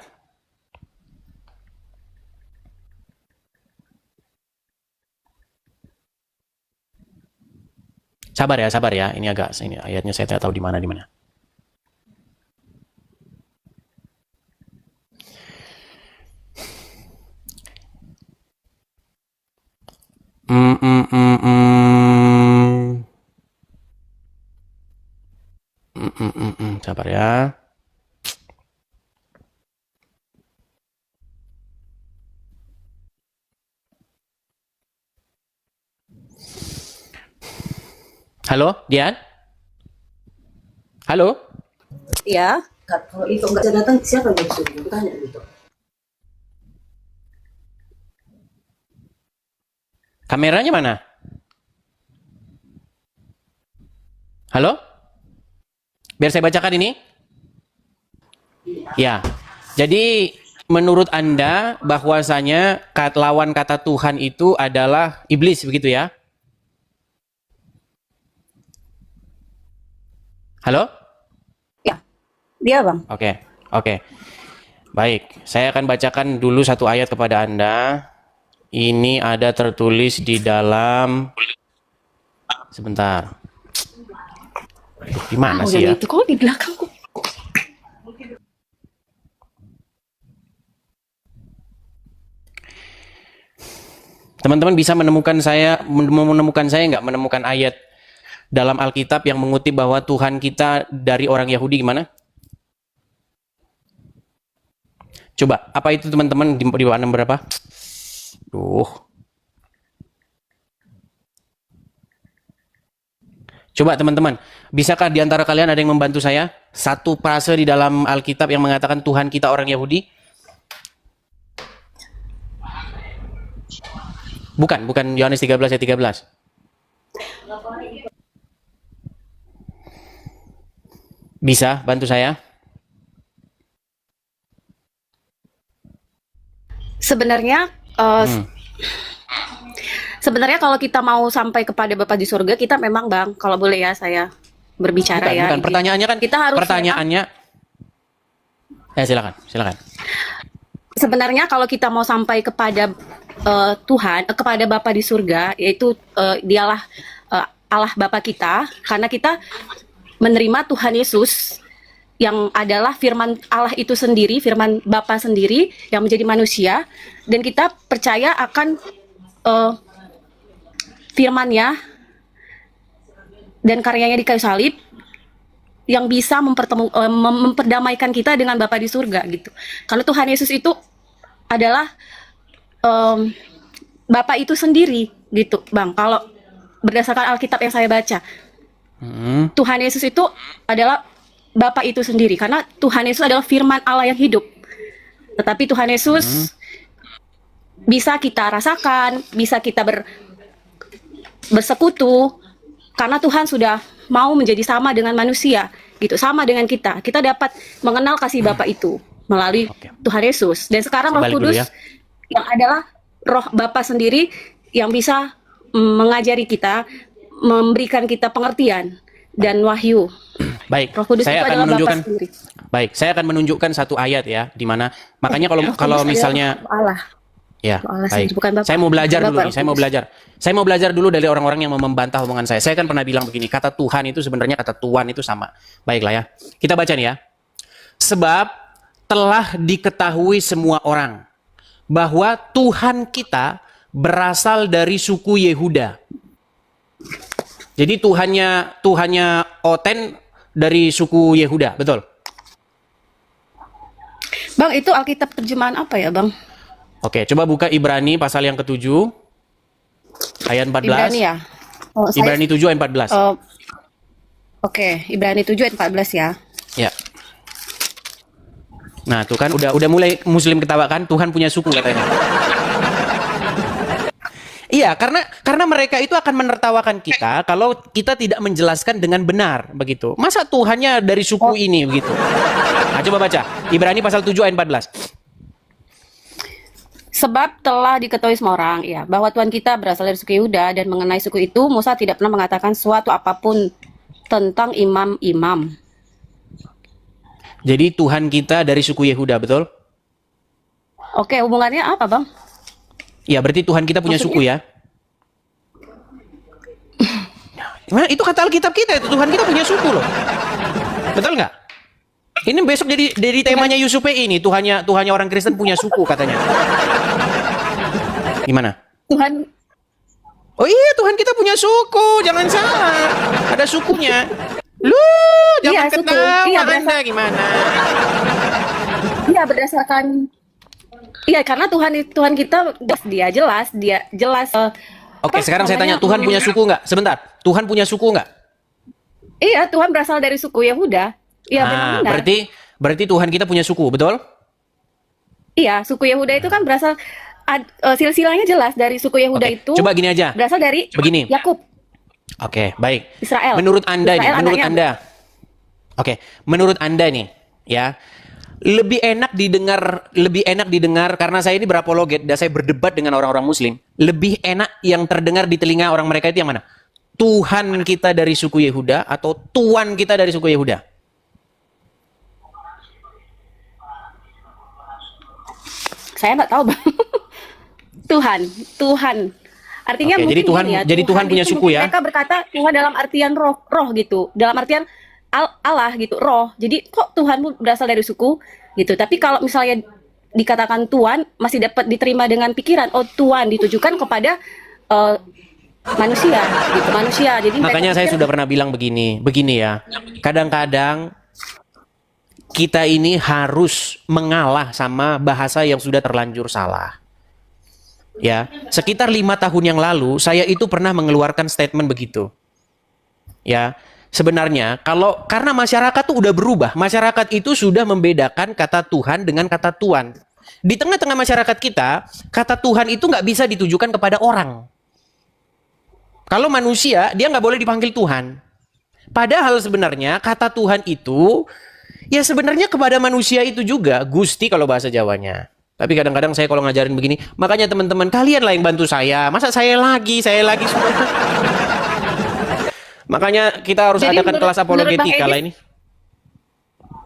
Sabar ya. Ini ayatnya saya tidak tahu di mana. Sabar ya. Halo, Dian? Halo?
Iya.
Kalau itu nggak datang siapa yang suruh? Tanya gitu.
Kameranya mana? Halo? Biar saya bacakan ini. Ya. Jadi menurut Anda bahwasanya lawan kata Tuhan itu adalah iblis begitu ya? Halo?
Ya. Dia Bang.
Oke. Baik, saya akan bacakan dulu satu ayat kepada Anda. Ini ada tertulis di dalam sebentar. Di mana sih ya?
Itu kok di belakangku.
Teman-teman bisa menemukan saya nggak menemukan ayat dalam Alkitab yang mengutip bahwa Tuhan kita dari orang Yahudi gimana? Coba, apa itu teman-teman di mana berapa? Duh. Coba teman-teman, bisakah di antara kalian ada yang membantu saya? Satu frase di dalam Alkitab yang mengatakan Tuhan kita orang Yahudi? Bukan Yohanes 13 ayat 13. Bisa bantu saya?
Sebenarnya sebenarnya kalau kita mau sampai kepada Bapa di surga, kita memang Bang, kalau boleh ya saya berbicara ya.
Bukan. Pertanyaannya kan
kita harus
pertanyaannya. Silakan.
Sebenarnya kalau kita mau sampai kepada Tuhan, kepada Bapa di surga, yaitu dialah Allah Bapa kita, karena kita menerima Tuhan Yesus yang adalah firman Allah itu sendiri, firman Bapa sendiri yang menjadi manusia, dan kita percaya akan firman-Nya dan karyanya di kayu salib yang bisa memperdamaikan kita dengan Bapa di surga gitu. Karena Tuhan Yesus itu adalah Bapa itu sendiri gitu, Bang. Kalau berdasarkan Alkitab yang saya baca, Tuhan Yesus itu adalah Bapa itu sendiri, karena Tuhan Yesus adalah firman Allah yang hidup. Tetapi Tuhan Yesus bisa kita rasakan, bisa kita bersekutu, karena Tuhan sudah mau menjadi sama dengan manusia, gitu, sama dengan kita. Kita dapat mengenal kasih Bapa itu melalui Tuhan Yesus. Dan sekarang Roh Kudus yang adalah Roh Bapa sendiri yang bisa mengajari kita, memberikan kita pengertian dan wahyu.
Baik,
Roh Kudus
saya
itu
akan
adalah
menunjukkan.
Bapa sendiri.
Baik, saya akan menunjukkan satu ayat ya, di mana makanya kalau misalnya
Allah.
ya,
Allah
baik.
sendiri, bukan Bapa.
Saya mau belajar
Bukan
dulu
Bapa,
nih, saya mau belajar dulu dari orang-orang yang mau membantah omongan saya. Saya kan pernah bilang begini, kata Tuhan itu sebenarnya kata Tuhan itu sama. Baiklah ya. Kita baca nih ya. Sebab telah diketahui semua orang bahwa Tuhan kita berasal dari suku Yehuda. Jadi Tuhannya Oten dari suku Yehuda, betul?
Bang, itu Alkitab terjemahan apa ya, Bang?
Oke, coba buka Ibrani pasal yang ke-7 ayat 14.
Ibrani ya? Oh,
Ibrani 7 ayat 14.
Oke, Ibrani 7 ayat 14 ya.
Ya. Nah, tuh kan udah mulai Muslim ketawa kan, Tuhan punya suku katanya. Iya, karena mereka itu akan menertawakan kita kalau kita tidak menjelaskan dengan benar begitu. Masa Tuhannya dari suku ini begitu. Nah, coba baca Ibrani pasal 7 ayat 14.
Sebab telah diketahui semua orang ya bahwa Tuhan kita berasal dari suku Yehuda, dan mengenai suku itu Musa tidak pernah mengatakan suatu apapun tentang imam-imam.
Jadi Tuhan kita dari suku Yehuda, betul?
Oke, hubungannya apa, Bang?
Ya, berarti Tuhan kita punya suku ya. Nah, itu kata Alkitab kita, itu Tuhan kita punya suku loh. Betul nggak? Ini besok jadi temanya Yusupe ini, Tuhannya orang Kristen punya suku katanya. Gimana?
Tuhan.
Oh iya, Tuhan kita punya suku, jangan salah. Ada sukunya. Lu jangan ketawa,
iya,
Anda gimana?
Iya, berdasarkan. Iya, karena Tuhan kita dia jelas.
Oke, sekarang saya tanya, Tuhan punya suku nggak? Sebentar, Tuhan punya suku nggak?
Iya, Tuhan berasal dari suku Yehuda. Iya, benar.
Berarti Tuhan kita punya suku, betul?
Iya, suku Yehuda itu kan berasal silsilahnya jelas dari suku Yehuda itu.
Coba gini aja.
Berasal dari Yakub.
Oke, baik.
Israel.
Menurut Anda
Israel
nih, menurut Anda nih, ya. Lebih enak didengar karena saya ini berapologet dan saya berdebat dengan orang-orang Muslim. Lebih enak yang terdengar di telinga orang mereka itu yang mana? Tuhan kita dari suku Yehuda atau Tuan kita dari suku Yehuda?
Saya nggak tahu, Bang. Tuhan. Artinya
jadi
mungkin
Tuhan,
ya,
jadi Tuhan punya suku ya.
Mereka berkata Tuhan dalam artian roh gitu. Dalam artian Allah gitu, roh. Jadi kok Tuhan berasal dari suku gitu. Tapi kalau misalnya dikatakan Tuhan masih dapat diterima dengan pikiran, oh Tuhan ditujukan kepada manusia gitu, manusia. Jadi
makanya saya sudah pernah bilang begini ya. Kadang-kadang kita ini harus mengalah sama bahasa yang sudah terlanjur salah. Ya, sekitar 5 tahun yang lalu saya itu pernah mengeluarkan statement begitu. Ya, sebenarnya karena masyarakat tuh udah berubah, masyarakat itu sudah membedakan kata Tuhan dengan kata Tuan. Di tengah-tengah masyarakat kita, kata Tuhan itu nggak bisa ditujukan kepada orang. Kalau manusia, dia nggak boleh dipanggil Tuhan. Padahal sebenarnya kata Tuhan itu, ya sebenarnya kepada manusia itu juga, Gusti kalau bahasa Jawanya. Tapi kadang-kadang saya kalau ngajarin begini, makanya teman-teman kalian lah yang bantu saya. Masa saya lagi semua. Makanya kita harus adakan kelas apologetika lah ini.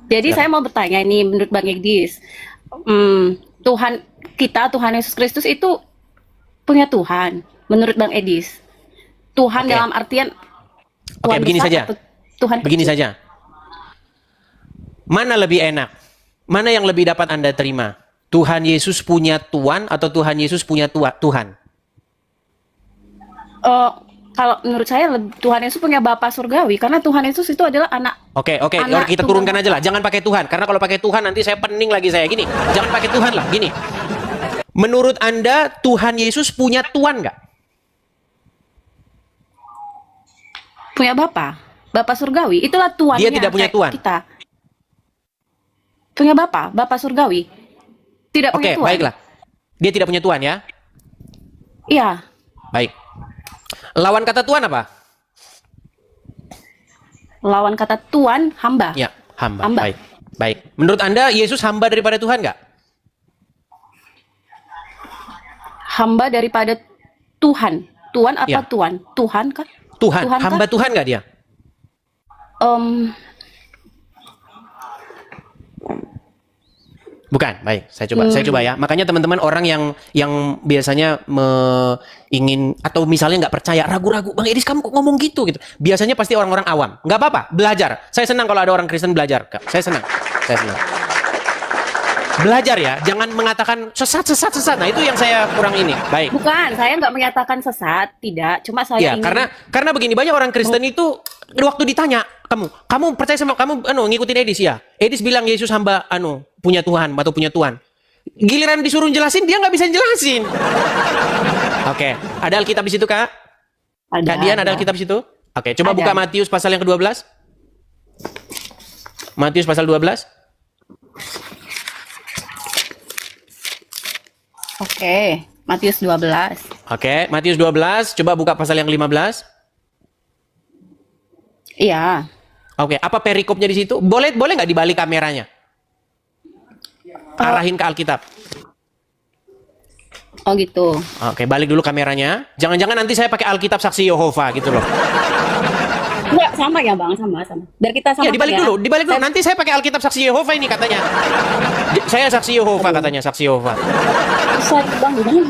Jadi saya mau bertanya nih, menurut Bang Egdis, Tuhan kita, Tuhan Yesus Kristus itu punya Tuhan, menurut Bang Edis. Tuhan dalam artian Tuhan
begini
besar
saja.
atau Tuhan
Begini
kecil?
saja. Mana lebih enak? Mana yang lebih dapat Anda terima? Tuhan Yesus punya Tuhan atau Tuhan Yesus punya Tuhan?
Kalau menurut saya Tuhan Yesus punya Bapa surgawi, karena Tuhan Yesus itu adalah anak.
Oke,
anak
kita turunkan aja lah. Jangan pakai Tuhan, karena kalau pakai Tuhan nanti saya pening lagi saya. Gini, jangan pakai Tuhan lah. Gini, menurut Anda Tuhan Yesus punya Tuhan nggak?
Punya Bapa surgawi, itulah Tuhannya.
Dia tidak punya Tuhan.
Kita punya Bapa surgawi, tidak punya
Oke,
Tuhan.
baiklah. Dia tidak punya Tuhan ya?
Iya.
Baik. Lawan kata Tuhan apa?
Lawan kata Tuhan hamba.
Ya, hamba. Baik. Menurut Anda Yesus hamba daripada Tuhan nggak?
Hamba daripada Tuhan. Tuhan apa
Ya.
Tuhan? Tuhan kan?
Tuhan
Tuhan
hamba
kan?
Tuhan nggak dia? Bukan, baik. Saya coba ya. Makanya teman-teman orang yang biasanya ingin atau misalnya nggak percaya, ragu-ragu, Bang Edis kamu kok ngomong gitu. Biasanya pasti orang-orang awam. Nggak apa-apa, belajar. Saya senang kalau ada orang Kristen belajar, Kak. Saya senang. Belajar ya, jangan mengatakan sesat. Nah itu yang saya kurang ini. Baik.
Bukan, saya nggak menyatakan sesat, tidak. Cuma saya
Ya,
ingin.
karena begini, banyak orang Kristen itu waktu ditanya, kamu percaya sama kamu ngikutin Edis ya? Edis bilang Yesus hamba punya Tuhan atau punya Tuhan. Giliran disuruh jelasin dia nggak bisa jelasin. Oke, ada Alkitab di situ, Kak? Kak Dian, ada Alkitab di situ? Oke, coba buka Matius pasal yang ke-12. Matius pasal 12.
Oke, Matius 12.
Oke, Matius 12, coba buka pasal yang 15.
Iya.
Oke, apa perikopnya di situ? Boleh nggak dibalik kameranya? Arahin ke Alkitab.
Oh gitu.
Oke, balik dulu kameranya. Jangan-jangan nanti saya pakai Alkitab Saksi Yehova gitu loh.
Enggak, sama ya Bang, sama. Biar kita sama.
Ya, dibalik dulu. Nanti saya pakai Alkitab Saksi Yehova ini katanya. Saya Saksi Yehova katanya, Saksi Yehova.
Bisa Bang, gimana?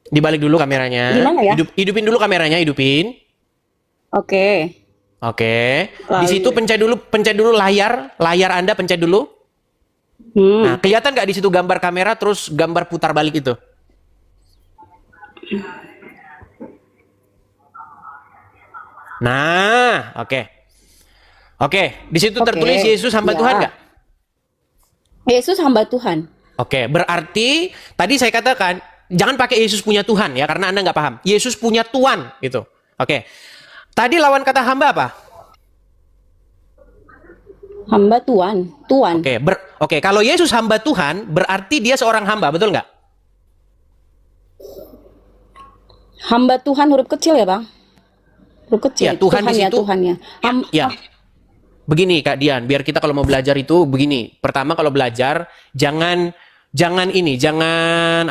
Dibalik dulu kameranya.
Gimana ya?
Hidupin dulu kameranya, hidupin.
Oke.
Di situ pencet dulu layar Anda pencet dulu. Nah, kelihatan nggak di situ gambar kamera terus gambar putar balik itu? Nah, oke. Di situ tertulis Yesus hamba Tuhan nggak?
Yesus hamba Tuhan.
Oke, berarti tadi saya katakan jangan pakai Yesus punya Tuhan ya, karena Anda nggak paham. Yesus punya Tuhan gitu. Oke. Tadi lawan kata hamba apa?
Hamba Tuhan.
Oke, kalau Yesus hamba Tuhan, berarti dia seorang hamba, betul nggak?
Hamba Tuhan huruf kecil ya Bang? Huruf kecil.
Ya, Tuhan di situ.
Tuhannya.
Begini Kak Dian, biar kita kalau mau belajar itu begini. Pertama kalau belajar jangan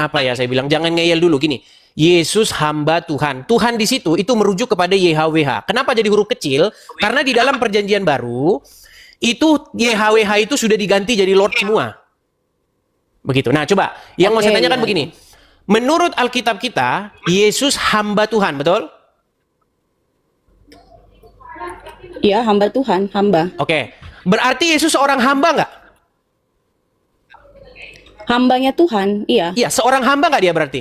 apa ya saya bilang, jangan ngeyel dulu gini. Yesus hamba Tuhan. Tuhan di situ itu merujuk kepada YHWH. Kenapa jadi huruf kecil? Karena di dalam perjanjian baru itu YHWH itu sudah diganti jadi Lord semua. Begitu. Nah, coba yang mau saya tanyakan begini. Menurut Alkitab kita, Yesus hamba Tuhan, betul?
Iya, hamba Tuhan, hamba.
Oke. Berarti Yesus seorang hamba nggak?
Hambanya Tuhan, iya.
Iya, seorang hamba nggak dia berarti?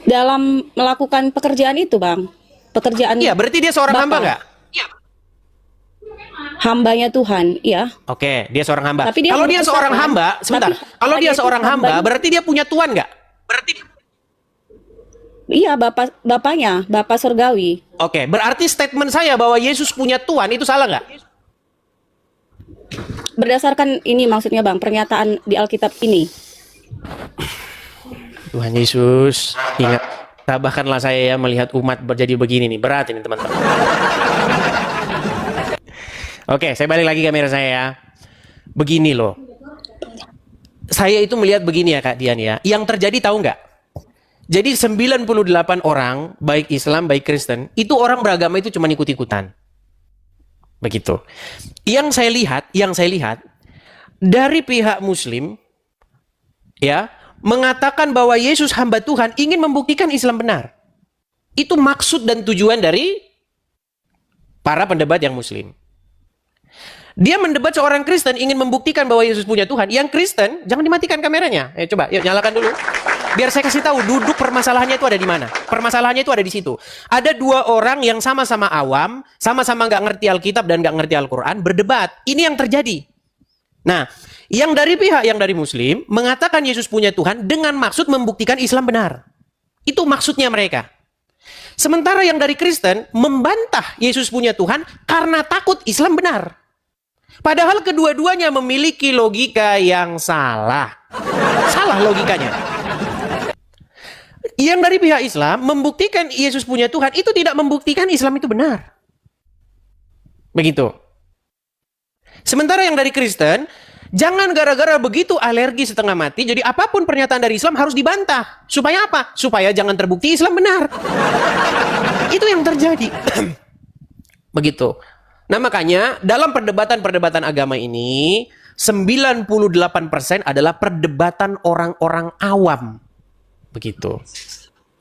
Dalam melakukan pekerjaan itu, Bang. Pekerjaan.
Iya, berarti dia seorang
Bapak.
hamba nggak?
hambanya Tuhan, iya.
Oke, dia seorang hamba.
Tapi dia
Kalau dia
berusaha,
seorang
kan?
hamba, sebentar.
Tapi
Kalau dia
itu
seorang hamba,
hambanya-
berarti dia punya tuan nggak?
Iya, bapaknya, Bapak surgawi.
Oke, berarti statement saya bahwa Yesus punya tuan itu salah nggak?
Berdasarkan ini maksudnya Bang, pernyataan di Alkitab ini.
Tuhan Yesus, ingat, tabahkanlah saya ya melihat umat menjadi begini nih. Berat ini teman-teman. Oke, saya balik lagi kamera saya ya. Begini loh. Saya itu melihat begini ya Kak Dian ya. Yang terjadi tahu nggak? Jadi 98 orang, baik Islam, baik Kristen, itu orang beragama itu cuma ikut-ikutan. Begitu. Yang saya lihat, dari pihak Muslim, ya, mengatakan bahwa Yesus hamba Tuhan ingin membuktikan Islam benar. Itu maksud dan tujuan dari para pendebat yang Muslim. Dia mendebat seorang Kristen ingin membuktikan bahwa Yesus punya Tuhan. Yang Kristen, jangan dimatikan kameranya. Coba, yuk nyalakan dulu. Biar saya kasih tahu duduk permasalahannya itu ada di mana. Permasalahannya itu ada di situ. Ada dua orang yang sama-sama awam, sama-sama nggak ngerti Alkitab dan nggak ngerti Al-Quran, berdebat. Ini yang terjadi. Nah, yang dari pihak yang dari Muslim mengatakan Yesus punya Tuhan dengan maksud membuktikan Islam benar. Itu maksudnya mereka. Sementara yang dari Kristen membantah Yesus punya Tuhan karena takut Islam benar. Padahal kedua-duanya memiliki logika yang salah. Salah logikanya. Yang dari pihak Islam membuktikan Yesus punya Tuhan itu tidak membuktikan Islam itu benar. Begitu. Sementara yang dari Kristen, jangan gara-gara begitu alergi setengah mati, jadi apapun pernyataan dari Islam harus dibantah. Supaya apa? Supaya jangan terbukti Islam benar. Itu yang terjadi. Begitu. Nah makanya dalam perdebatan-perdebatan agama ini 98% adalah perdebatan orang-orang awam. Begitu.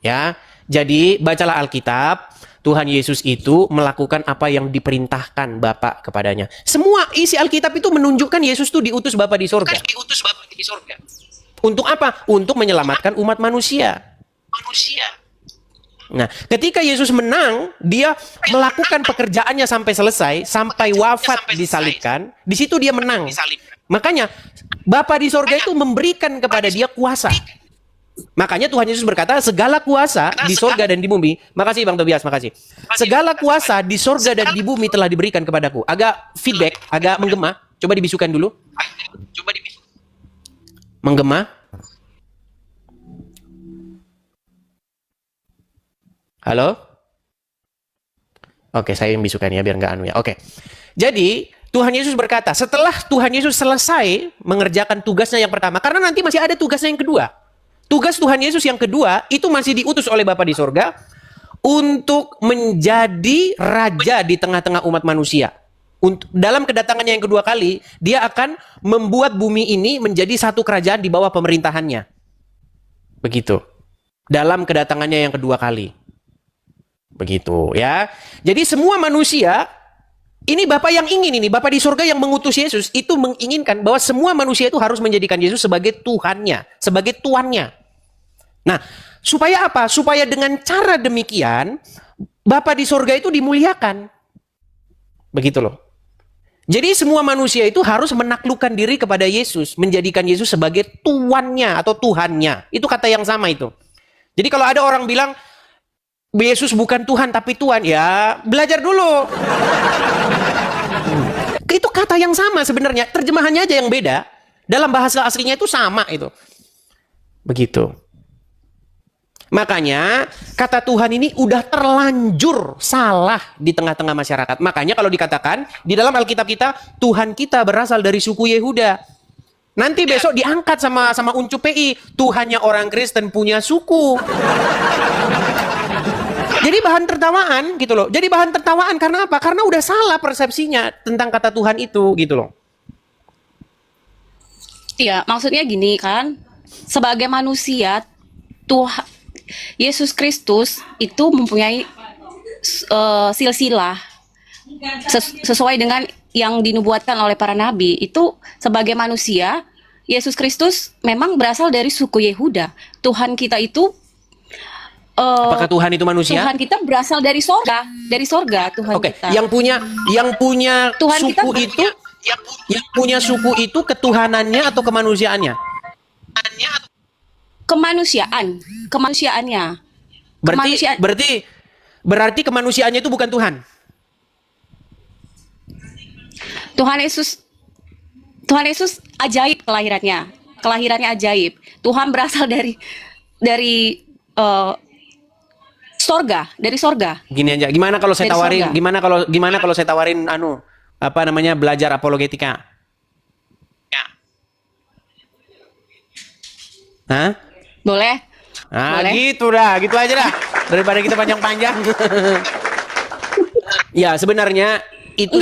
Ya. Jadi bacalah Alkitab, Tuhan Yesus itu melakukan apa yang diperintahkan Bapa kepadanya. Semua isi Alkitab itu menunjukkan Yesus itu diutus Bapa di surga. Untuk apa? Untuk menyelamatkan umat manusia. Nah, ketika Yesus menang, dia melakukan pekerjaannya sampai selesai, sampai wafat disalibkan, di situ dia menang. Makanya, Bapa di sorga itu memberikan kepada dia kuasa. Makanya Tuhan Yesus berkata, segala kuasa di sorga dan di bumi, makasih Bang Tobias, makasih. Segala kuasa di sorga dan di bumi telah diberikan kepadaku. Agak feedback, agak menggema. Coba dibisukan dulu. Menggema. Halo? Oke, saya yang bisukan ya, biar nggak anu ya. Oke. Jadi, Tuhan Yesus berkata, setelah Tuhan Yesus selesai mengerjakan tugasnya yang pertama, karena nanti masih ada tugasnya yang kedua. Tugas Tuhan Yesus yang kedua, itu masih diutus oleh Bapa di sorga, untuk menjadi raja di tengah-tengah umat manusia. Dalam kedatangannya yang kedua kali, dia akan membuat bumi ini menjadi satu kerajaan di bawah pemerintahannya. Begitu. Dalam kedatangannya yang kedua kali. Begitu ya. Jadi semua manusia, ini Bapa yang ingin ini, Bapa di surga yang mengutus Yesus, itu menginginkan bahwa semua manusia itu harus menjadikan Yesus sebagai Tuhannya, sebagai tuannya. Nah, supaya apa? Supaya dengan cara demikian, Bapa di surga itu dimuliakan. Begitu loh. Jadi semua manusia itu harus menaklukkan diri kepada Yesus, menjadikan Yesus sebagai tuannya atau Tuhannya. Itu kata yang sama itu. Jadi kalau ada orang bilang, Yesus bukan Tuhan tapi Tuhan, ya belajar dulu. Itu kata yang sama sebenarnya, terjemahannya aja yang beda. Dalam bahasa aslinya itu sama itu. Begitu. Makanya kata Tuhan ini udah terlanjur salah di tengah-tengah masyarakat. Makanya kalau dikatakan di dalam Alkitab kita, Tuhan kita berasal dari suku Yehuda. Nanti besok diangkat sama Uncup PI, Tuhannya orang Kristen punya suku. Jadi bahan tertawaan gitu loh. Jadi bahan tertawaan karena apa? Karena udah salah persepsinya tentang kata Tuhan itu gitu loh.
Iya, maksudnya gini kan, sebagai manusia, Tuhan Yesus Kristus itu mempunyai silsilah sesuai dengan yang dinubuatkan oleh para nabi. Itu sebagai manusia, Yesus Kristus memang berasal dari suku Yehuda. Tuhan kita itu
Apakah Tuhan itu manusia?
Tuhan kita berasal dari sorga Tuhan
Oke,
kita.
yang punya
Tuhan kita
suku itu, yang punya suku itu ketuhanannya atau kemanusiaannya?
Kemanusiaannya.
Berarti kemanusiaannya itu bukan Tuhan.
Tuhan Yesus ajaib kelahirannya ajaib. Tuhan berasal dari sorga.
Gini aja, gimana kalau saya
Dari
tawarin,
sorga.
gimana kalau saya tawarin belajar apologetika? Hah?
Boleh?
Nah,
Boleh.
gitu aja dah. Daripada kita panjang-panjang. Ya, sebenarnya itu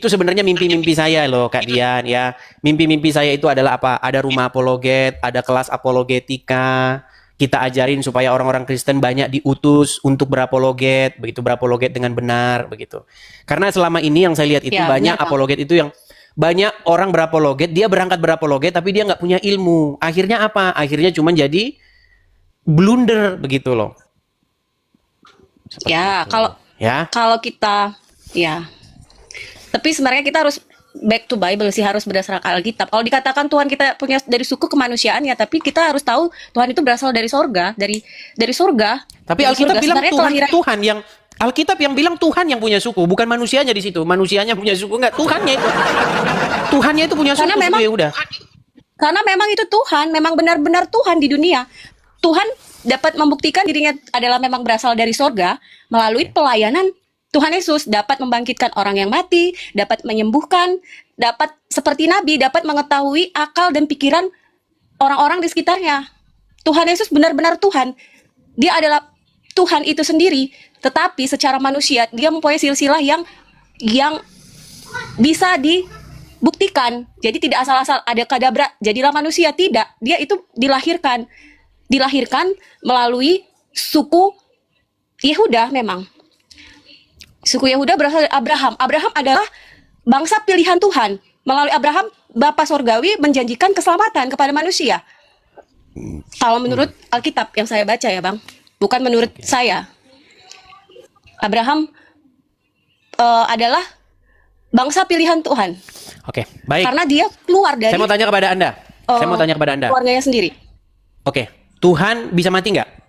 sebenarnya mimpi-mimpi saya loh, Kak Dian ya. Mimpi-mimpi saya itu adalah apa? Ada rumah apologet, ada kelas apologetika. Kita ajarin supaya orang-orang Kristen banyak diutus untuk berapologet, begitu berapologet dengan benar, begitu. Karena selama ini yang saya lihat itu
Ya,
banyak
benar, Bang.
apologet itu yang banyak orang berapologet, dia berangkat berapologet tapi dia nggak punya ilmu. Akhirnya apa? Akhirnya cuma jadi blunder begitu loh.
Ya, kalau kita ya. Tapi sebenarnya kita harus back to Bible sih, harus berdasarkan Alkitab. Kalau dikatakan Tuhan kita punya dari suku kemanusiaannya, tapi kita harus tahu Tuhan itu berasal dari sorga, dari surga.
Tapi
Dari
Alkitab
surga.
bilang
Sebenarnya
Alkitab yang bilang Tuhan yang punya suku, bukan manusianya di situ. Manusianya punya suku enggak, Tuhannya itu. Tuhannya itu punya suku,
Karena
ya udah.
Karena memang itu Tuhan, memang benar-benar Tuhan di dunia. Tuhan dapat membuktikan dirinya adalah memang berasal dari sorga melalui pelayanan Tuhan Yesus, dapat membangkitkan orang yang mati, dapat menyembuhkan, dapat seperti Nabi, dapat mengetahui akal dan pikiran orang-orang di sekitarnya. Tuhan Yesus benar-benar Tuhan. Dia adalah Tuhan itu sendiri, tetapi secara manusia dia mempunyai silsilah yang bisa dibuktikan. Jadi tidak asal-asal ada kadabra jadilah manusia, tidak. Dia itu dilahirkan melalui suku Yehuda memang. Suku Yehuda berasal dari Abraham. Abraham adalah bangsa pilihan Tuhan. Melalui Abraham, Bapa Sorgawi menjanjikan keselamatan kepada manusia. Kalau menurut Alkitab yang saya baca ya Bang, bukan menurut saya. Abraham adalah bangsa pilihan Tuhan.
Oke, baik.
Karena dia keluar dari
Saya mau tanya kepada Anda.
keluarganya sendiri.
Oke, Tuhan bisa mati nggak?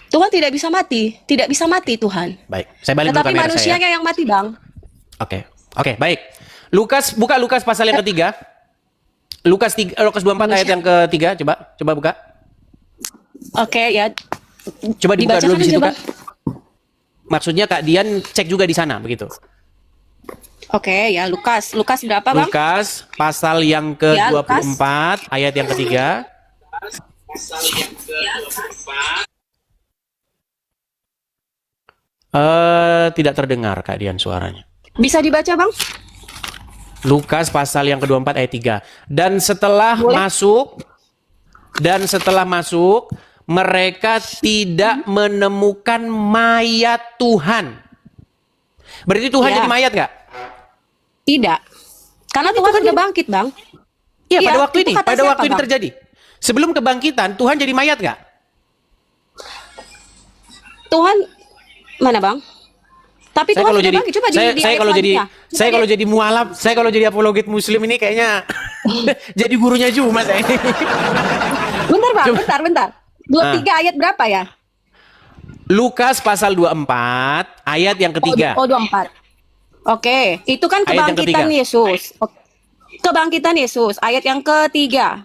Tuhan tidak bisa mati Tuhan.
Baik, saya balik dulu
Tetapi
kamera saya.
manusianya yang mati Bang.
Oke, baik. Buka Lukas pasal yang ketiga. Lukas 24 ayat yang ketiga, coba buka.
Oke ya.
Coba dibuka
Dibacakan
dulu di situ,
aja,
Kak. Maksudnya Kak Dian cek juga di sana, begitu.
Oke ya, Lukas berapa Bang?
Lukas pasal yang
Ya,
ke-24 ayat yang ketiga. Tidak terdengar Kak Dian suaranya.
Bisa dibaca Bang?
Lukas pasal yang ke-24 ayat 3. Dan setelah masuk, mereka tidak menemukan mayat Tuhan. Berarti Tuhan
Ya.
jadi mayat nggak?
Tidak. Karena Tuhan sudah bangkit Bang.
Iya,
Iya,
pada waktu
itu
ini,
kata
pada
siapa,
waktu ini
Bang?
terjadi. Sebelum kebangkitan, Tuhan jadi mayat nggak?
Tuhan mana Bang? Tapi
Saya
Tuhan
kalau
sudah
jadi
bangkit. Coba
saya
di
saya
ayat
kalau jadi
selanjutnya.
saya kalau jadi mualaf, saya kalau jadi apologet muslim ini kayaknya jadi gurunya Juma saya ini.
Bentar Bang,
Coba.
bentar. 23 ayat berapa ya?
Lukas pasal 24 ayat yang ketiga.
Oh 24. Oke, itu kan
Ayat yang
kebangkitan
ketiga.
Yesus. Kebangkitan Yesus, ayat yang ketiga.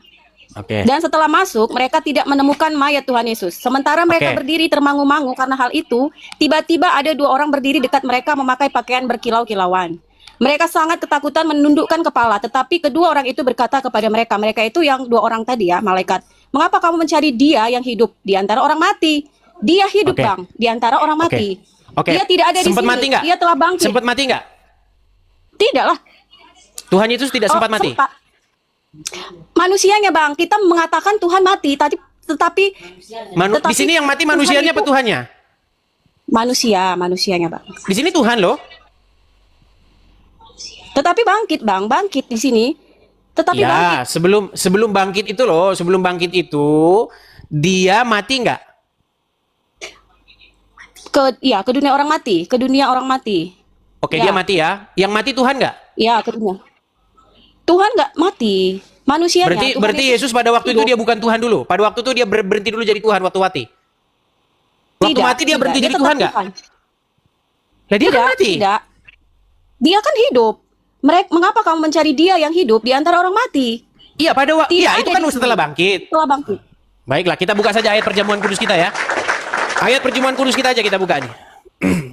Oke.
Dan setelah masuk, mereka tidak menemukan mayat Tuhan Yesus. Sementara mereka
Oke.
berdiri termangu-mangu karena hal itu, tiba-tiba ada dua orang berdiri dekat mereka memakai pakaian berkilau-kilauan. Mereka sangat ketakutan menundukkan kepala, tetapi kedua orang itu berkata kepada mereka, mereka itu yang dua orang tadi ya, malaikat, mengapa kamu mencari dia yang hidup di antara orang mati? Dia hidup
Oke.
Bang, di antara orang mati.
Oke.
Dia tidak ada di
Sempat
sini.
mati nggak?
Dia telah bangkit.
Sempat mati nggak?
Tidak lah.
Tuhan Yesus tidak sempat mati.
Sempat. Manusianya Bang, kita mengatakan Tuhan mati, tetapi
Di sini yang mati manusianya apa Tuhannya?
manusianya Bang.
Di sini Tuhan loh.
Tetapi bangkit Bang, bangkit di sini. Tetapi bangkit.
Ya, sebelum bangkit itu loh, sebelum bangkit itu dia mati nggak?
Ke dunia orang mati, ke dunia orang mati.
Oke,
Ya.
dia mati ya. Yang mati Tuhan nggak?
Ya, ke dunia. Tuhan nggak mati, manusianya. Tuhan
Berarti Yesus pada waktu itu dia bukan Tuhan dulu. Pada waktu itu dia berhenti dulu jadi Tuhan waktu mati. Waktu
Tidak,
mati dia
tidak.
berhenti jadi
tetap
Tuhan nggak? Lah dia kan
Tidak,
mati.
tidak. Dia kan hidup. Mengapa kamu mencari dia yang hidup di antara orang mati?
Iya, pada waktu
Tidak
iya
ada
itu kan
di
setelah
sini.
bangkit.
Setelah bangkit.
Baiklah, kita buka saja ayat perjamuan kudus kita ya. Ayat perjamuan kudus kita aja kita buka nih.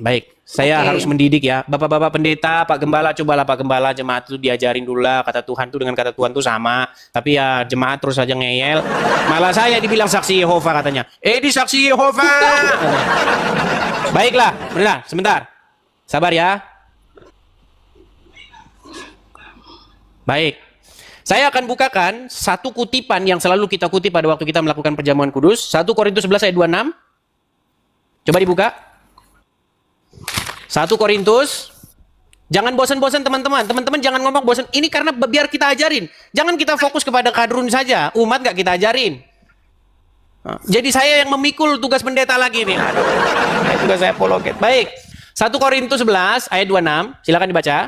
Baik, saya
Oke.
harus mendidik ya. Bapak-bapak pendeta, Pak Gembala, cobalah Pak Gembala jemaat itu diajarin dulu lah kata Tuhan tuh dengan kata Tuhan tuh sama. Tapi ya jemaat terus aja ngeyel. Malah saya dibilang saksi Yehova katanya. Di saksi Yehova. Baiklah, benar, sebentar. Sabar ya. Baik. Saya akan bukakan satu kutipan yang selalu kita kutip pada waktu kita melakukan perjamuan kudus. 1 Korintus 11 ayat 26. Coba dibuka. 1 Korintus. Jangan bosan-bosan teman-teman. Teman-teman jangan ngomong bosan. Ini karena biar kita ajarin. Jangan kita fokus kepada kadrun saja. Umat gak kita ajarin. Jadi saya yang memikul tugas pendeta lagi nih. Aduh, tugas saya pologet. Baik. 1 Korintus 11 ayat 26. Silakan dibaca.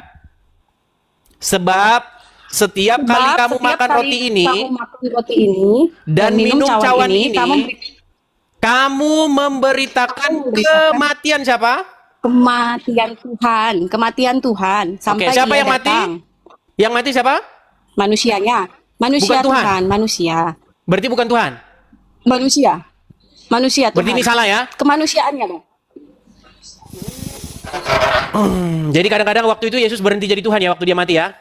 Sebab setiap kali kamu makan roti ini dan minum cawan ini, kamu memberitakan kematian siapa?
Kematian Tuhan sampai
Oke, siapa
Dia
yang mati?
datang.
Yang mati siapa?
Manusianya. Manusia
Bukan Tuhan.
Tuhan, manusia.
Berarti bukan Tuhan.
Manusia. Manusia Tuhan.
Berarti ini salah ya?
Kemanusiaannya loh.
Jadi kadang-kadang waktu itu Yesus berhenti jadi Tuhan ya waktu dia mati ya.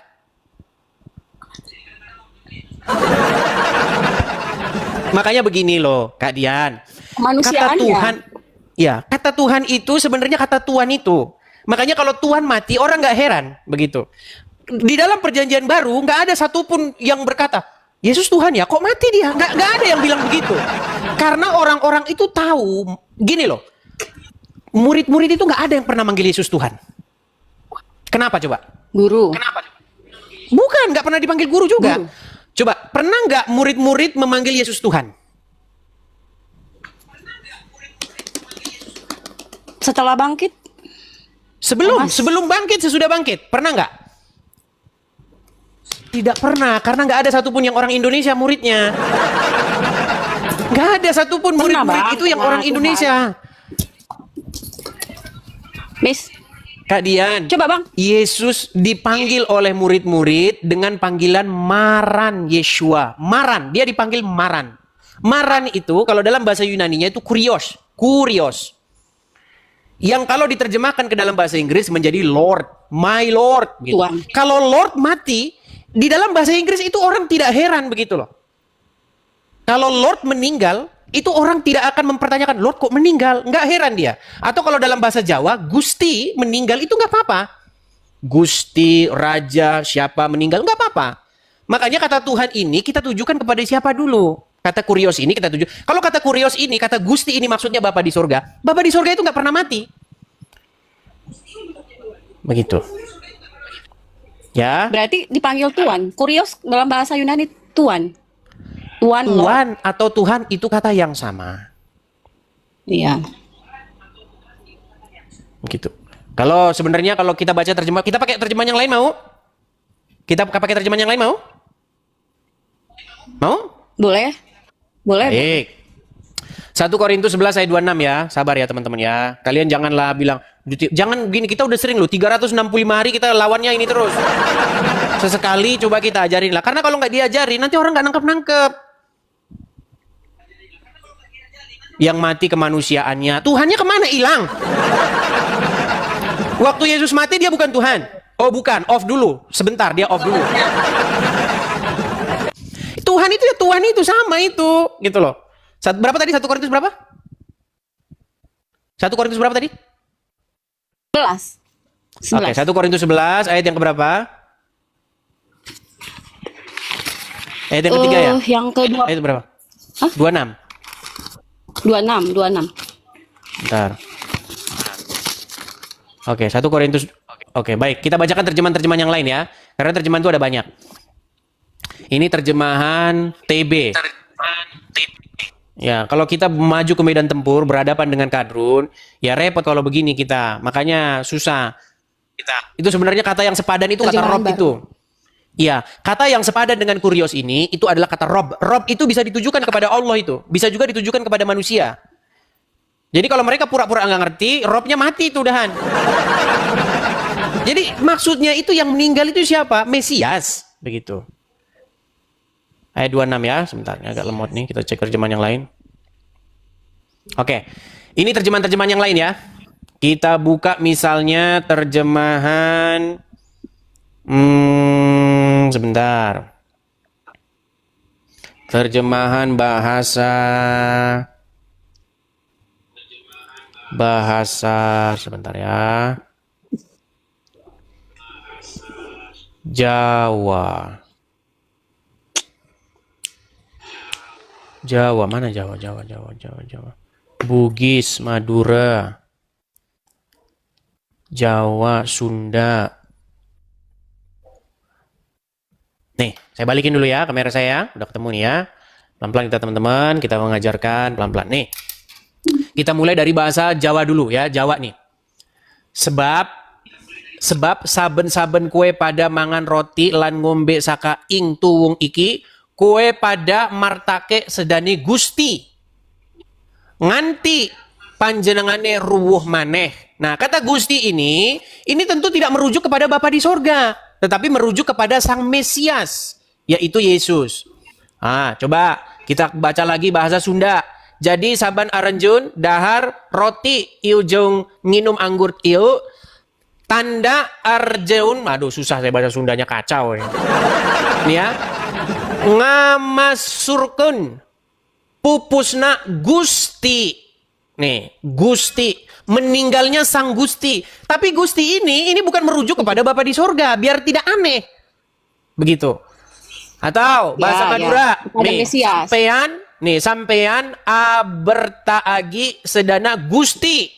Makanya begini loh, Kak Dian. Kata
Kemanusiaannya.
Tuhan, ya, kata Tuhan itu sebenarnya kata Tuhan itu. Makanya kalau Tuhan mati, orang nggak heran begitu. Di dalam perjanjian baru nggak ada satupun yang berkata, Yesus Tuhan ya, kok mati dia? Nggak ada yang bilang begitu. Karena orang-orang itu tahu, gini loh, murid-murid itu nggak ada yang pernah manggil Yesus Tuhan. Kenapa coba?
Guru.
Kenapa? Bukan, nggak pernah dipanggil guru juga. Coba, pernah nggak murid-murid memanggil Yesus Tuhan?
Setelah bangkit?
Sebelum bangkit, sesudah bangkit. Pernah nggak? Tidak pernah, karena nggak ada satupun yang orang Indonesia muridnya. Nggak ada satupun murid-murid itu yang orang Indonesia.
Miss,
Kak Dian,
coba bang.
Yesus dipanggil oleh murid-murid dengan panggilan Maran Yeshua. Maran, dia dipanggil Maran. Maran itu kalau dalam bahasa Yunaninya itu kurios. Kurios. Yang kalau diterjemahkan ke dalam bahasa Inggris menjadi Lord, my Lord. Gitu.
Tuhan.
Kalau Lord mati, di dalam bahasa Inggris itu orang tidak heran begitu loh. Kalau Lord meninggal, itu orang tidak akan mempertanyakan, Lord kok meninggal? Nggak heran dia. Atau kalau dalam bahasa Jawa, Gusti meninggal itu nggak apa-apa. Gusti, Raja, siapa meninggal, nggak apa-apa. Makanya kata Tuhan ini kita tujukan kepada siapa dulu? Kata kurios ini kita tuju. Kalau kata kurios ini, kata Gusti ini maksudnya Bapa di surga. Bapa di surga itu nggak pernah mati. Begitu. Ya.
Berarti dipanggil Tuan. Kurios dalam bahasa Yunani Tuan. Tuan.
Tuhan atau Tuhan itu kata yang sama.
Iya.
Begitu. Kalau sebenarnya kalau kita baca terjemah, kita pakai terjemahan yang lain mau? Kita pakai terjemahan yang lain mau? Mau?
Boleh. Boleh.
Baik. 1 Korintus 11 ayat 26 ya. Sabar ya teman-teman ya. Kalian janganlah bilang, jangan gini, kita udah sering loh 365 hari kita lawannya ini terus. Sesekali coba kita ajarin lah. Karena kalau nggak diajarin nanti orang nggak nangkep-nangkep. Yang mati kemanusiaannya. Tuhannya kemana? Hilang. Waktu Yesus mati dia bukan Tuhan. Oh bukan, off dulu. Sebentar, dia off dulu. Tuhan itu ya Tuhan itu sama itu. Gitu loh. Berapa tadi? 1 Korintus berapa? 1 Korintus berapa tadi?
11.
Oke, 1 Korintus 11 ayat yang keberapa? Ayat yang ketiga ya?
Yang kedua.
Ayat berapa?
Hah?
26.
26.
Bentar. Oke, 1 Korintus. Oke, baik. Kita bacakan terjemahan-terjemahan yang lain ya. Karena terjemahan itu ada banyak. Ini terjemahan TB. Ya, kalau kita maju ke medan tempur berhadapan dengan kadrun, ya repot kalau begini kita. Makanya susah. Itu sebenarnya kata yang sepadan itu kata
Terjemahan
rob
baru.
itu. Iya, kata yang sepadan dengan kurios ini itu adalah kata rob. Rob itu bisa ditujukan kepada Allah itu, bisa juga ditujukan kepada manusia. Jadi kalau mereka pura-pura nggak ngerti, robnya mati itu udahan. Jadi maksudnya itu yang meninggal itu siapa? Mesias, begitu. Ayat 26 ya, sebentar, ini agak lemot nih, kita cek terjemahan yang lain. Oke, ini terjemahan-terjemahan yang lain ya. Kita buka misalnya terjemahan, sebentar. Terjemahan bahasa, sebentar ya. Jawa. Jawa, mana Jawa. Bugis, Madura. Jawa, Sunda. Nih, saya balikin dulu ya kamera saya. Udah ketemu nih ya. Pelan-pelan kita teman-teman, kita mengajarkan pelan-pelan. Nih, kita mulai dari bahasa Jawa dulu ya, Jawa nih. Sebab saben-saben kue pada mangan roti lan ngombe saka ing tuwung iki, kue pada martake sedani Gusti. Nganti panjenengane ruwuh maneh. Nah, kata Gusti ini tentu tidak merujuk kepada Bapa di sorga, tetapi merujuk kepada Sang Mesias, yaitu Yesus. Coba kita baca lagi bahasa Sunda. Jadi saban aranjun dahar roti iu jong nginum anggur iu tanda arjeun, aduh susah saya bahasa Sundanya, kacau ya. Nih ya. Ngamasurkeun pupusna Gusti. Nih, Gusti, meninggalnya Sang Gusti. Tapi Gusti ini bukan merujuk kepada Bapa di sorga, biar tidak aneh. Begitu. Atau bahasa Madura, nih, sampean bertaagi sedana Gusti.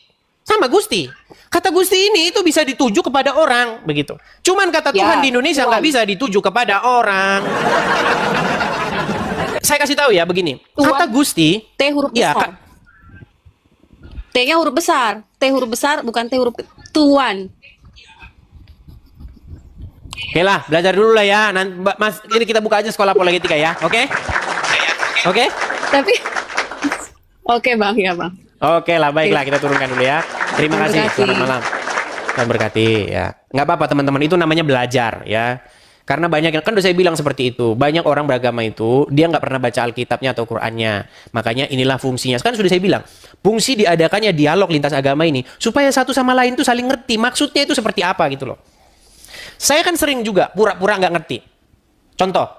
Sama Gusti. Kata Gusti ini itu bisa dituju kepada orang, begitu. Cuman kata Tuhan di Indonesia nggak bisa dituju kepada orang. Saya kasih tahu ya begini. Kata Gusti,
T huruf besar. T-nya huruf besar. T huruf besar bukan T huruf Tuan.
Oke lah, belajar dulu lah ya. Nanti, Mas, ini kita buka aja sekolah apologetika ya, oke? Oke?
Tapi oke Bang, ya Bang.
Oke lah, baiklah kita turunkan dulu ya. Terima kasih. Selamat malam. Tuhan berkati ya. Nggak apa-apa teman-teman, itu namanya belajar ya. Karena banyak yang, kan udah saya bilang seperti itu. Banyak orang beragama itu, dia nggak pernah baca Alkitabnya atau Qur'annya. Makanya inilah fungsinya. Kan sudah saya bilang, fungsi diadakannya dialog lintas agama ini, supaya satu sama lain tuh saling ngerti. Maksudnya itu seperti apa gitu loh. Saya kan sering juga pura-pura nggak ngerti. Contoh,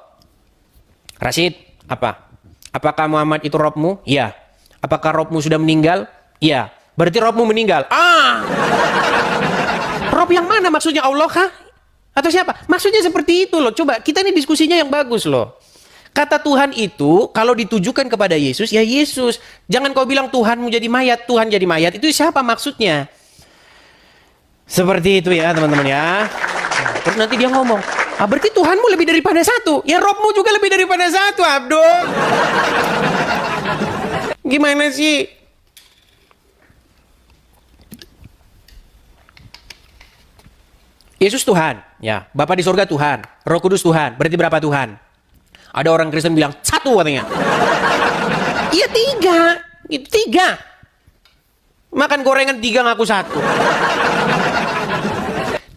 Rashid, apa? Apakah Muhammad itu Robmu? Iya. Apakah Robmu sudah meninggal? Iya. Berarti Robmu meninggal. Rob yang mana maksudnya, Allah kah? Atau siapa? Maksudnya seperti itu loh. Coba kita ini diskusinya yang bagus loh. Kata Tuhan itu kalau ditujukan kepada Yesus, ya Yesus. Jangan kau bilang Tuhanmu jadi mayat, Tuhan jadi mayat. Itu siapa maksudnya? Seperti itu ya teman-teman ya. Terus nanti dia ngomong, berarti Tuhanmu lebih daripada satu. Ya Robmu juga lebih daripada satu, Abdul. Gimana sih? Yesus Tuhan, ya. Bapa di surga Tuhan, Roh Kudus Tuhan. Berarti berapa Tuhan? Ada orang Kristen bilang satu katanya. Iya tiga, itu tiga. Makan gorengan tiga ngaku satu.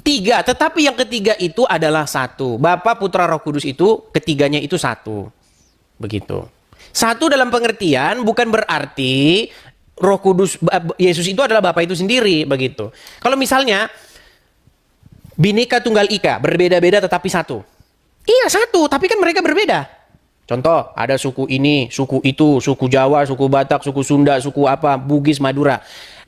Tiga, tetapi yang ketiga itu adalah satu. Bapa, Putra, Roh Kudus itu ketiganya itu satu. Begitu. Satu dalam pengertian bukan berarti Roh Kudus, Yesus itu adalah Bapa itu sendiri, begitu. Kalau misalnya Bhinneka Tunggal Ika, berbeda-beda tetapi satu. Iya satu, tapi kan mereka berbeda. Contoh, ada suku ini, suku itu, suku Jawa, suku Batak, suku Sunda, suku apa, Bugis, Madura.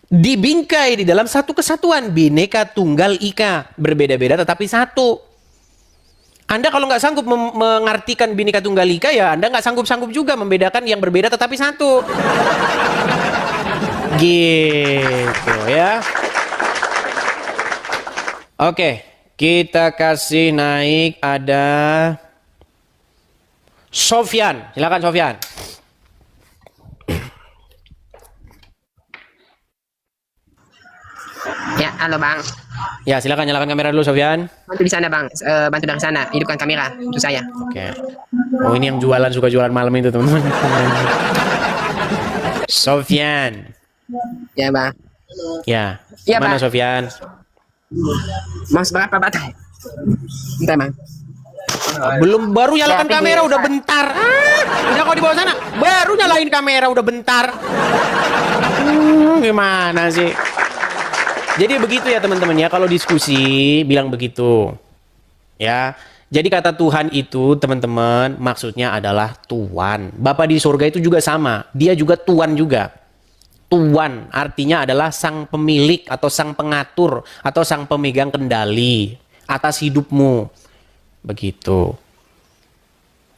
Dibingkai di dalam satu kesatuan, Bhinneka Tunggal Ika, berbeda-beda tetapi satu. Anda kalau nggak sanggup mengartikan Bhinneka Tunggal Ika, ya Anda nggak sanggup-sanggup juga membedakan yang berbeda tetapi satu. Gitu ya. Oke, kita kasih naik ada Sofyan. Silakan Sofyan.
Ya, halo Bang.
Ya, silakan nyalakan kamera dulu Sofyan.
Bantu di sana Bang. Bantu dari sana. Hidupkan kamera untuk saya.
Oke. Oh, ini yang jualan suka jualan malam itu, teman-teman. Sofyan.
Ya Bang.
Ya.
Ya,
Mana
Bang.
Sofyan?
Mas berapa batang? Bentar Bang.
Belum, baru nyalakan
Ya,
kamera
video.
udah bentar. Udah kau di bawah sana. Baru nyalain kamera udah bentar. Gimana sih? Jadi begitu ya teman-teman ya, kalau diskusi bilang begitu. Ya. Jadi kata Tuhan itu teman-teman maksudnya adalah Tuhan. Bapa di surga itu juga sama. Dia juga Tuhan juga. Tuhan artinya adalah sang pemilik atau sang pengatur atau sang pemegang kendali atas hidupmu. Begitu.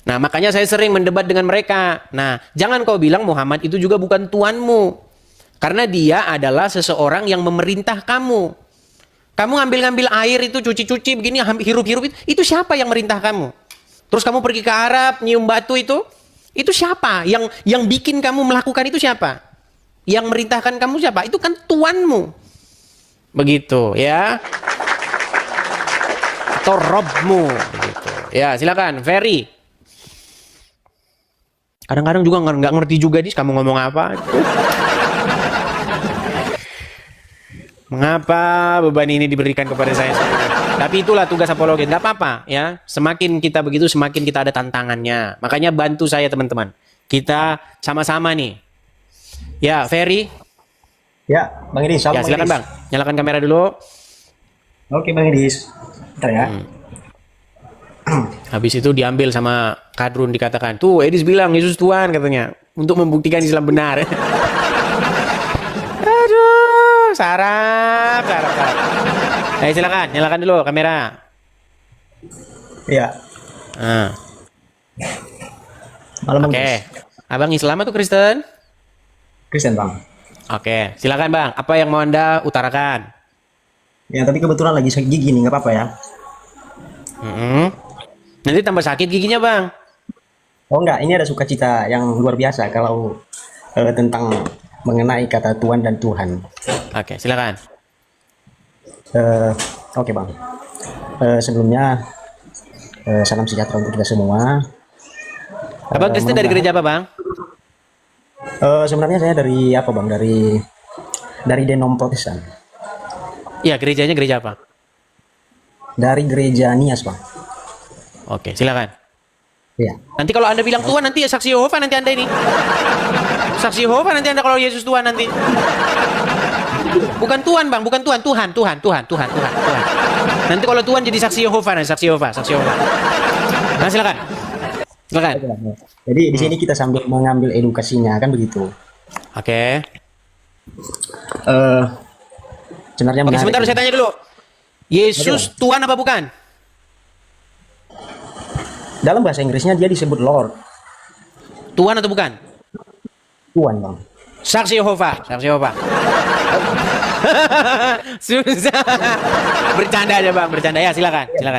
Nah, makanya saya sering mendebat dengan mereka. Nah, jangan kau bilang Muhammad itu juga bukan tuanmu. Karena dia adalah seseorang yang memerintah kamu. Kamu ngambil-ngambil air itu, cuci-cuci begini, hirup-hirup itu siapa yang merintah kamu? Terus kamu pergi ke Arab, nyium batu itu siapa? Yang bikin kamu melakukan itu siapa? Yang merintahkan kamu siapa? Itu kan tuanmu. Begitu, ya. Atau Robmu. Begitu. Ya, silakan, Ferry. Kadang-kadang juga nggak ngerti juga dis kamu ngomong apa. Mengapa beban ini diberikan kepada saya semua? Tapi itulah tugas apologet. Nggak apa-apa ya. Semakin kita begitu, semakin kita ada tantangannya. Makanya bantu saya teman-teman. Kita sama-sama nih. Ya, Ferry.
Ya, Bang Idis.
Ya, silakan Bang. Nyalakan kamera dulu.
Oke, Bang Idis. Bentar ya.
Habis itu diambil sama Kadrun, dikatakan, tuh Edis bilang Yesus Tuhan katanya. Untuk membuktikan Islam benar. Aduh, sarap. Ayo silakan, nyalakan dulu kamera.
Iya.
Nah.
Malam Bang
Oke.
Idis.
Abang Islam atau Kristen?
Kristen Bang.
Oke, silakan Bang. Apa yang mau Anda utarakan?
Ya, tapi kebetulan lagi sakit gigi nih, nggak apa-apa ya.
Nanti tambah sakit giginya Bang.
Oh enggak, ini ada sukacita yang luar biasa kalau tentang mengenai kata Tuhan dan Tuhan.
Oke, silakan.
Oke Bang. Sebelumnya salam sejahtera untuk kita semua.
Abang Kristen dari gereja apa Bang?
Sebenarnya saya dari apa Bang? Dari Denom Protestan.
Iya, gerejanya gereja apa?
Dari gereja Nias Bang.
Oke, silakan.
Iya.
Nanti kalau Anda bilang Tuhan, nanti ya saksi Yehova nanti Anda ini. Saksi Yehova nanti Anda kalau Yesus Tuhan nanti. Bukan Tuhan Bang, bukan Tuhan, Tuhan. Nanti kalau Tuhan jadi saksi Yehova, saksi Yehova. Nah, silakan. Silakan.
Jadi di sini kita sambil mengambil edukasinya kan begitu.
Oke.
Sebenarnya
Oke,
menarik.
sebentar saya tanya dulu. Yesus Tuhan apa bukan?
Dalam bahasa Inggrisnya dia disebut Lord.
Tuhan atau bukan?
Tuhan Bang.
Saksi Yehova. Susah. Bercanda aja Bang, bercanda ya. Silakan.
Keren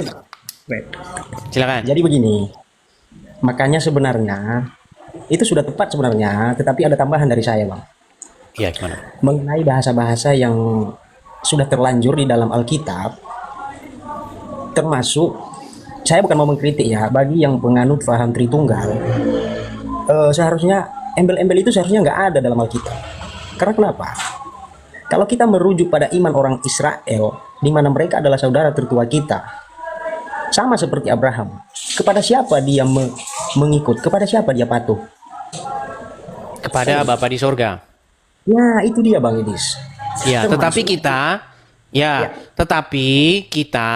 Bang. Keren.
Silakan.
Jadi begini. Makanya sebenarnya itu sudah tepat sebenarnya, tetapi ada tambahan dari saya Bang.
Iya, gimana?
Mengenai bahasa-bahasa yang sudah terlanjur di dalam Alkitab, termasuk saya bukan mau mengkritik ya, bagi yang penganut paham Tritunggal, seharusnya embel-embel itu seharusnya nggak ada dalam Alkitab. Karena kenapa? Kalau kita merujuk pada iman orang Israel, di mana mereka adalah saudara tertua kita, sama seperti Abraham, kepada siapa dia mengikut? Kepada siapa dia patuh?
Kepada Bapa di sorga.
Ya, itu dia Bang Idis.
Ya, tetapi kita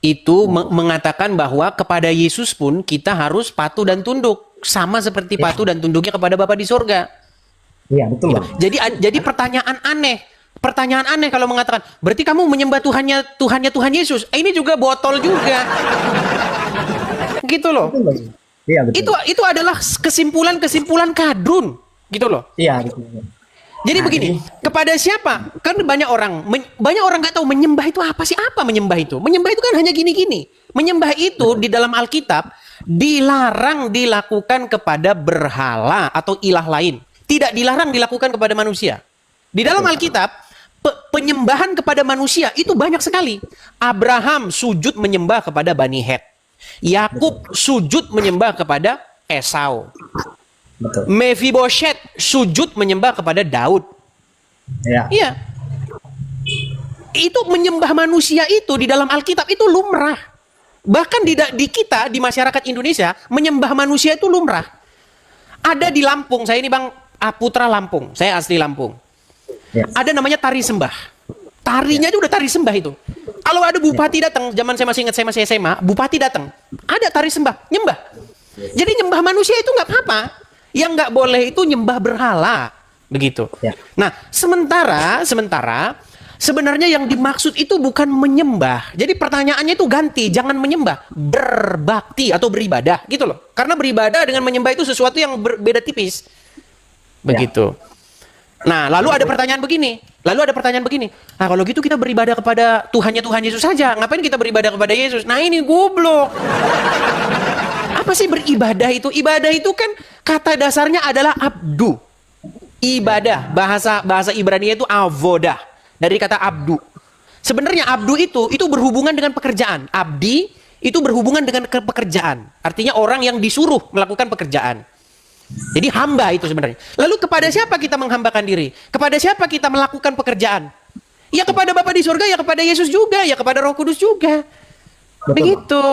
itu mengatakan bahwa kepada Yesus pun kita harus patuh dan tunduk, sama seperti patuh dan tunduknya kepada Bapa di sorga.
Iya, betul Bang.
Jadi pertanyaan aneh kalau mengatakan berarti kamu menyembah Tuhan Yesus. Ini juga botol juga. Gitu loh.
Iya, betul.
Itu adalah kesimpulan Kadrun, gitu loh.
Iya, betul.
Jadi begini, kepada siapa? Kan banyak orang nggak tahu menyembah itu apa sih? Apa menyembah itu? Menyembah itu kan hanya gini-gini. Menyembah itu di dalam Alkitab dilarang dilakukan kepada berhala atau ilah lain. Tidak dilarang dilakukan kepada manusia. Di dalam Alkitab penyembahan kepada manusia itu banyak sekali. Abraham sujud menyembah kepada Bani Het. Yakub sujud menyembah kepada Esau.
Betul.
Mephibosheth sujud menyembah kepada Daud.
Ya.
Iya. Itu menyembah manusia itu di dalam Alkitab itu lumrah. Bahkan di kita, di masyarakat Indonesia, menyembah manusia itu lumrah. Ada di Lampung, saya ini Bang Putra Lampung, saya asli Lampung.
Ya.
Ada namanya tari sembah. Tarinya itu udah tari sembah itu. Kalau ada bupati datang, zaman saya masih ingat saya masih SMA, bupati datang, ada tari sembah, nyembah. Jadi nyembah manusia itu nggak apa-apa. Yang nggak boleh itu nyembah berhala, begitu.
Ya.
Nah, sementara sebenarnya yang dimaksud itu bukan menyembah. Jadi pertanyaannya itu ganti, jangan menyembah, berbakti atau beribadah, gitu loh. Karena beribadah dengan menyembah itu sesuatu yang berbeda tipis, begitu. Nah, lalu ada pertanyaan begini. Nah, kalau gitu kita beribadah kepada Tuhan Yesus saja. Ngapain kita beribadah kepada Yesus? Nah, ini goblok. Apa sih beribadah itu? Ibadah itu kan kata dasarnya adalah abdu. Ibadah, bahasa Ibrani itu avodah. Dari kata abdu. Sebenarnya abdu itu berhubungan dengan pekerjaan. Abdi itu berhubungan dengan pekerjaan. Artinya orang yang disuruh melakukan pekerjaan. Jadi hamba itu sebenarnya. Lalu kepada siapa kita menghambakan diri? Kepada siapa kita melakukan pekerjaan? Ya kepada Bapa di surga, ya kepada Yesus juga, ya kepada Roh Kudus juga.
Betul.
Begitu.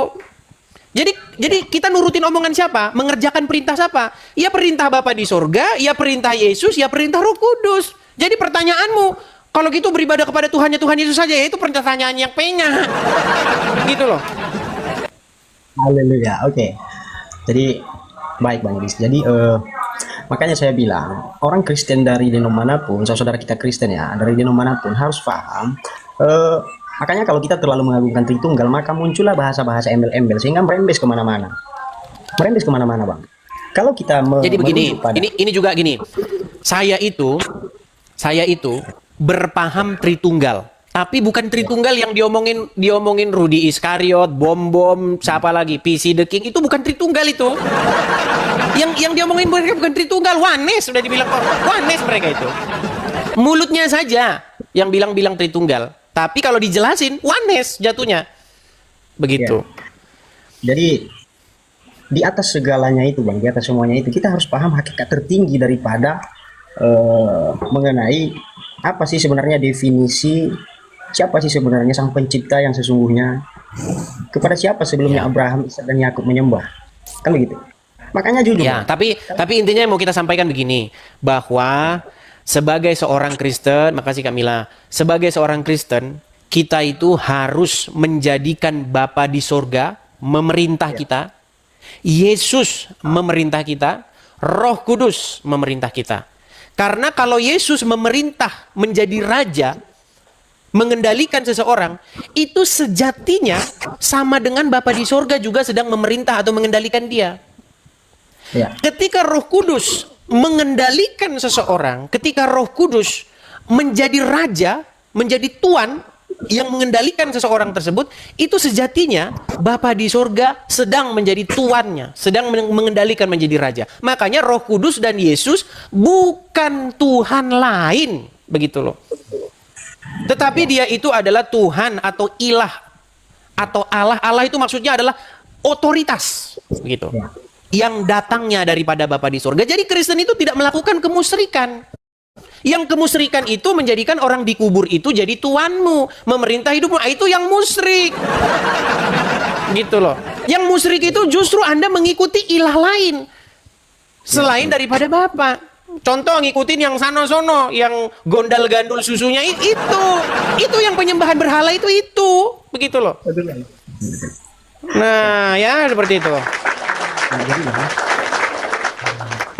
Jadi kita nurutin omongan siapa? Mengerjakan perintah siapa? Ya perintah Bapa di surga, ya perintah Yesus, ya perintah Roh Kudus. Jadi pertanyaanmu, kalau gitu beribadah kepada Tuhan Yesus saja, ya itu pertanyaan yang pengah. Gitu loh.
Haleluya. Oke. Jadi baik Bang Idris. Jadi makanya saya bilang orang Kristen dari denom manapun, saudara kita Kristen ya, dari denom manapun harus paham. Makanya kalau kita terlalu mengagungkan Tritunggal, maka muncullah bahasa-bahasa embel-embel sehingga merembes kemana-mana. Bang. Kalau kita
jadi begini, ini juga gini. Saya itu berpaham Tritunggal. Tapi bukan Tritunggal yang diomongin Rudy Iskariot, Bom, siapa lagi, PC The King, itu bukan Tritunggal itu. Yang diomongin mereka bukan Tritunggal, Wanes sudah dibilang Wanes mereka itu. Mulutnya saja yang bilang-bilang Tritunggal. Tapi kalau dijelasin, Wanes jatuhnya. Begitu.
Ya. Jadi di atas segalanya itu Bang, di atas semuanya itu kita harus paham hakikat tertinggi daripada mengenai apa sih sebenarnya definisi siapa sih sebenarnya sang pencipta yang sesungguhnya, kepada siapa sebelumnya Abraham, Ishak dan Yakub menyembah, kan begitu. Makanya jujur.
Ya, tapi intinya mau kita sampaikan begini, bahwa sebagai seorang Kristen, makasih Kamila, sebagai seorang Kristen kita itu harus menjadikan Bapa di sorga memerintah kita, Yesus memerintah kita, Roh Kudus memerintah kita. Karena kalau Yesus memerintah menjadi raja, mengendalikan seseorang, itu sejatinya sama dengan Bapa di sorga juga sedang memerintah atau mengendalikan dia.
Ya.
Ketika Roh Kudus mengendalikan seseorang, ketika Roh Kudus menjadi raja, menjadi tuan yang mengendalikan seseorang tersebut, itu sejatinya Bapa di sorga sedang menjadi tuannya, sedang mengendalikan menjadi raja. Makanya Roh Kudus dan Yesus bukan Tuhan lain, begitu loh. Tetapi dia itu adalah Tuhan atau ilah atau Allah. Allah itu maksudnya adalah otoritas, begitu. Yang datangnya daripada Bapa di surga. Jadi Kristen itu tidak melakukan kemusyrikan. Yang kemusyrikan itu menjadikan orang dikubur itu jadi tuanmu, memerintah hidupmu. Itu yang musyrik. Gitu loh. Yang musyrik itu justru Anda mengikuti ilah lain selain daripada Bapa. Contoh ngikutin yang sono-sono, yang gondal-gandul susunya itu yang penyembahan berhala itu begitu loh. Nah, ya seperti itu.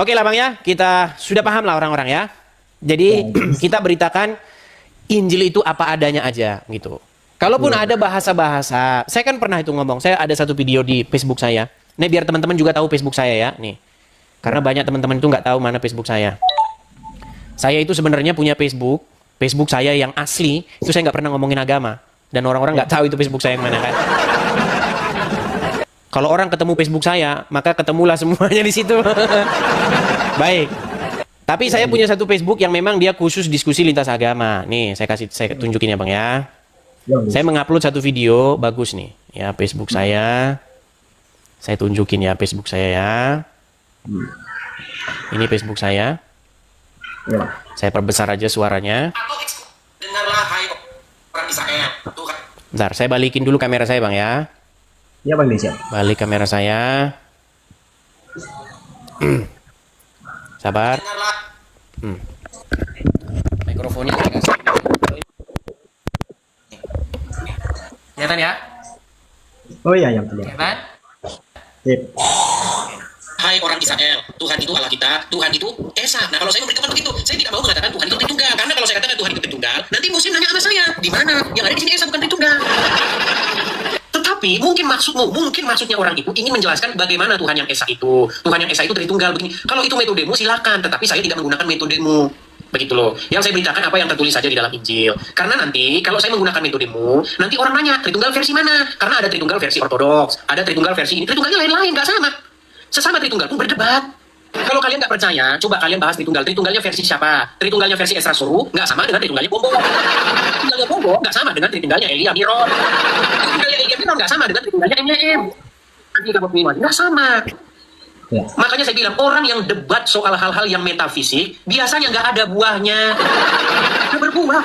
Oke lah Bang ya, kita sudah paham lah orang-orang ya. Jadi kita beritakan Injil itu apa adanya aja gitu. Kalaupun ada bahasa-bahasa, saya kan pernah itu ngomong, saya ada satu video di Facebook saya. Nih biar teman-teman juga tahu Facebook saya ya, nih. Karena banyak teman-teman itu nggak tahu mana Facebook saya. Saya itu sebenarnya punya Facebook saya yang asli, itu saya nggak pernah ngomongin agama. Dan orang-orang nggak tahu itu Facebook saya yang mana kan. Kalau orang ketemu Facebook saya, maka ketemulah semuanya di situ. Baik. Tapi saya punya satu Facebook yang memang dia khusus diskusi lintas agama. Nih, saya tunjukin ya Bang ya. Saya mengupload satu video bagus nih, ya Facebook saya. Saya tunjukin ya Facebook saya ya. Ini Facebook saya. Saya perbesar aja suaranya.
Dengarlah hai orang Israel. Tuhan.
Bentar, saya balikin dulu kamera saya Bang ya.
Ya Bang Desi.
Balik kamera saya. Sabar. Mikrofonnya saya kasih. Kelihatan ya?
Oh iya, yang benar.
Kelihatan?
Sip.
Hai orang Israel, Tuhan itu Allah kita, Tuhan itu Esa. Nah kalau saya memberikan begitu, saya tidak mau mengatakan Tuhan itu Tritunggal. Karena kalau saya katakan Tuhan itu Tritunggal, nanti Muslim nanya sama saya, di mana? Yang ada di sini Esa bukan Tritunggal. Tetapi mungkin maksudnya orang itu ingin menjelaskan bagaimana Tuhan yang Esa itu. Tuhan yang Esa itu Tritunggal begini. Kalau itu metodemu silakan, tetapi saya tidak menggunakan metodemu. Begitu loh. Yang saya beritakan apa yang tertulis saja di dalam Injil. Karena nanti kalau saya menggunakan metodemu, nanti orang nanya Tritunggal versi mana? Karena ada Tritunggal versi ortodoks, ada Tritunggal versi ini. Tritunggalnya lain-lain, nggak sama. Sesama Tritunggal pun berdebat. Kalau kalian nggak percaya, coba kalian bahas Tritunggal. Tritunggalnya versi siapa? Tritunggalnya versi Esra Suru nggak sama dengan Tritunggalnya Bombo. Tritunggalnya Bombo nggak sama dengan Tritunggalnya Elia Miron. Tritunggalnya Elia Miron nggak sama dengan Tritunggalnya MYM. Nggak sama. Ya. Makanya saya bilang orang yang debat soal hal-hal yang metafisik biasanya nggak ada buahnya. Nggak berbuah.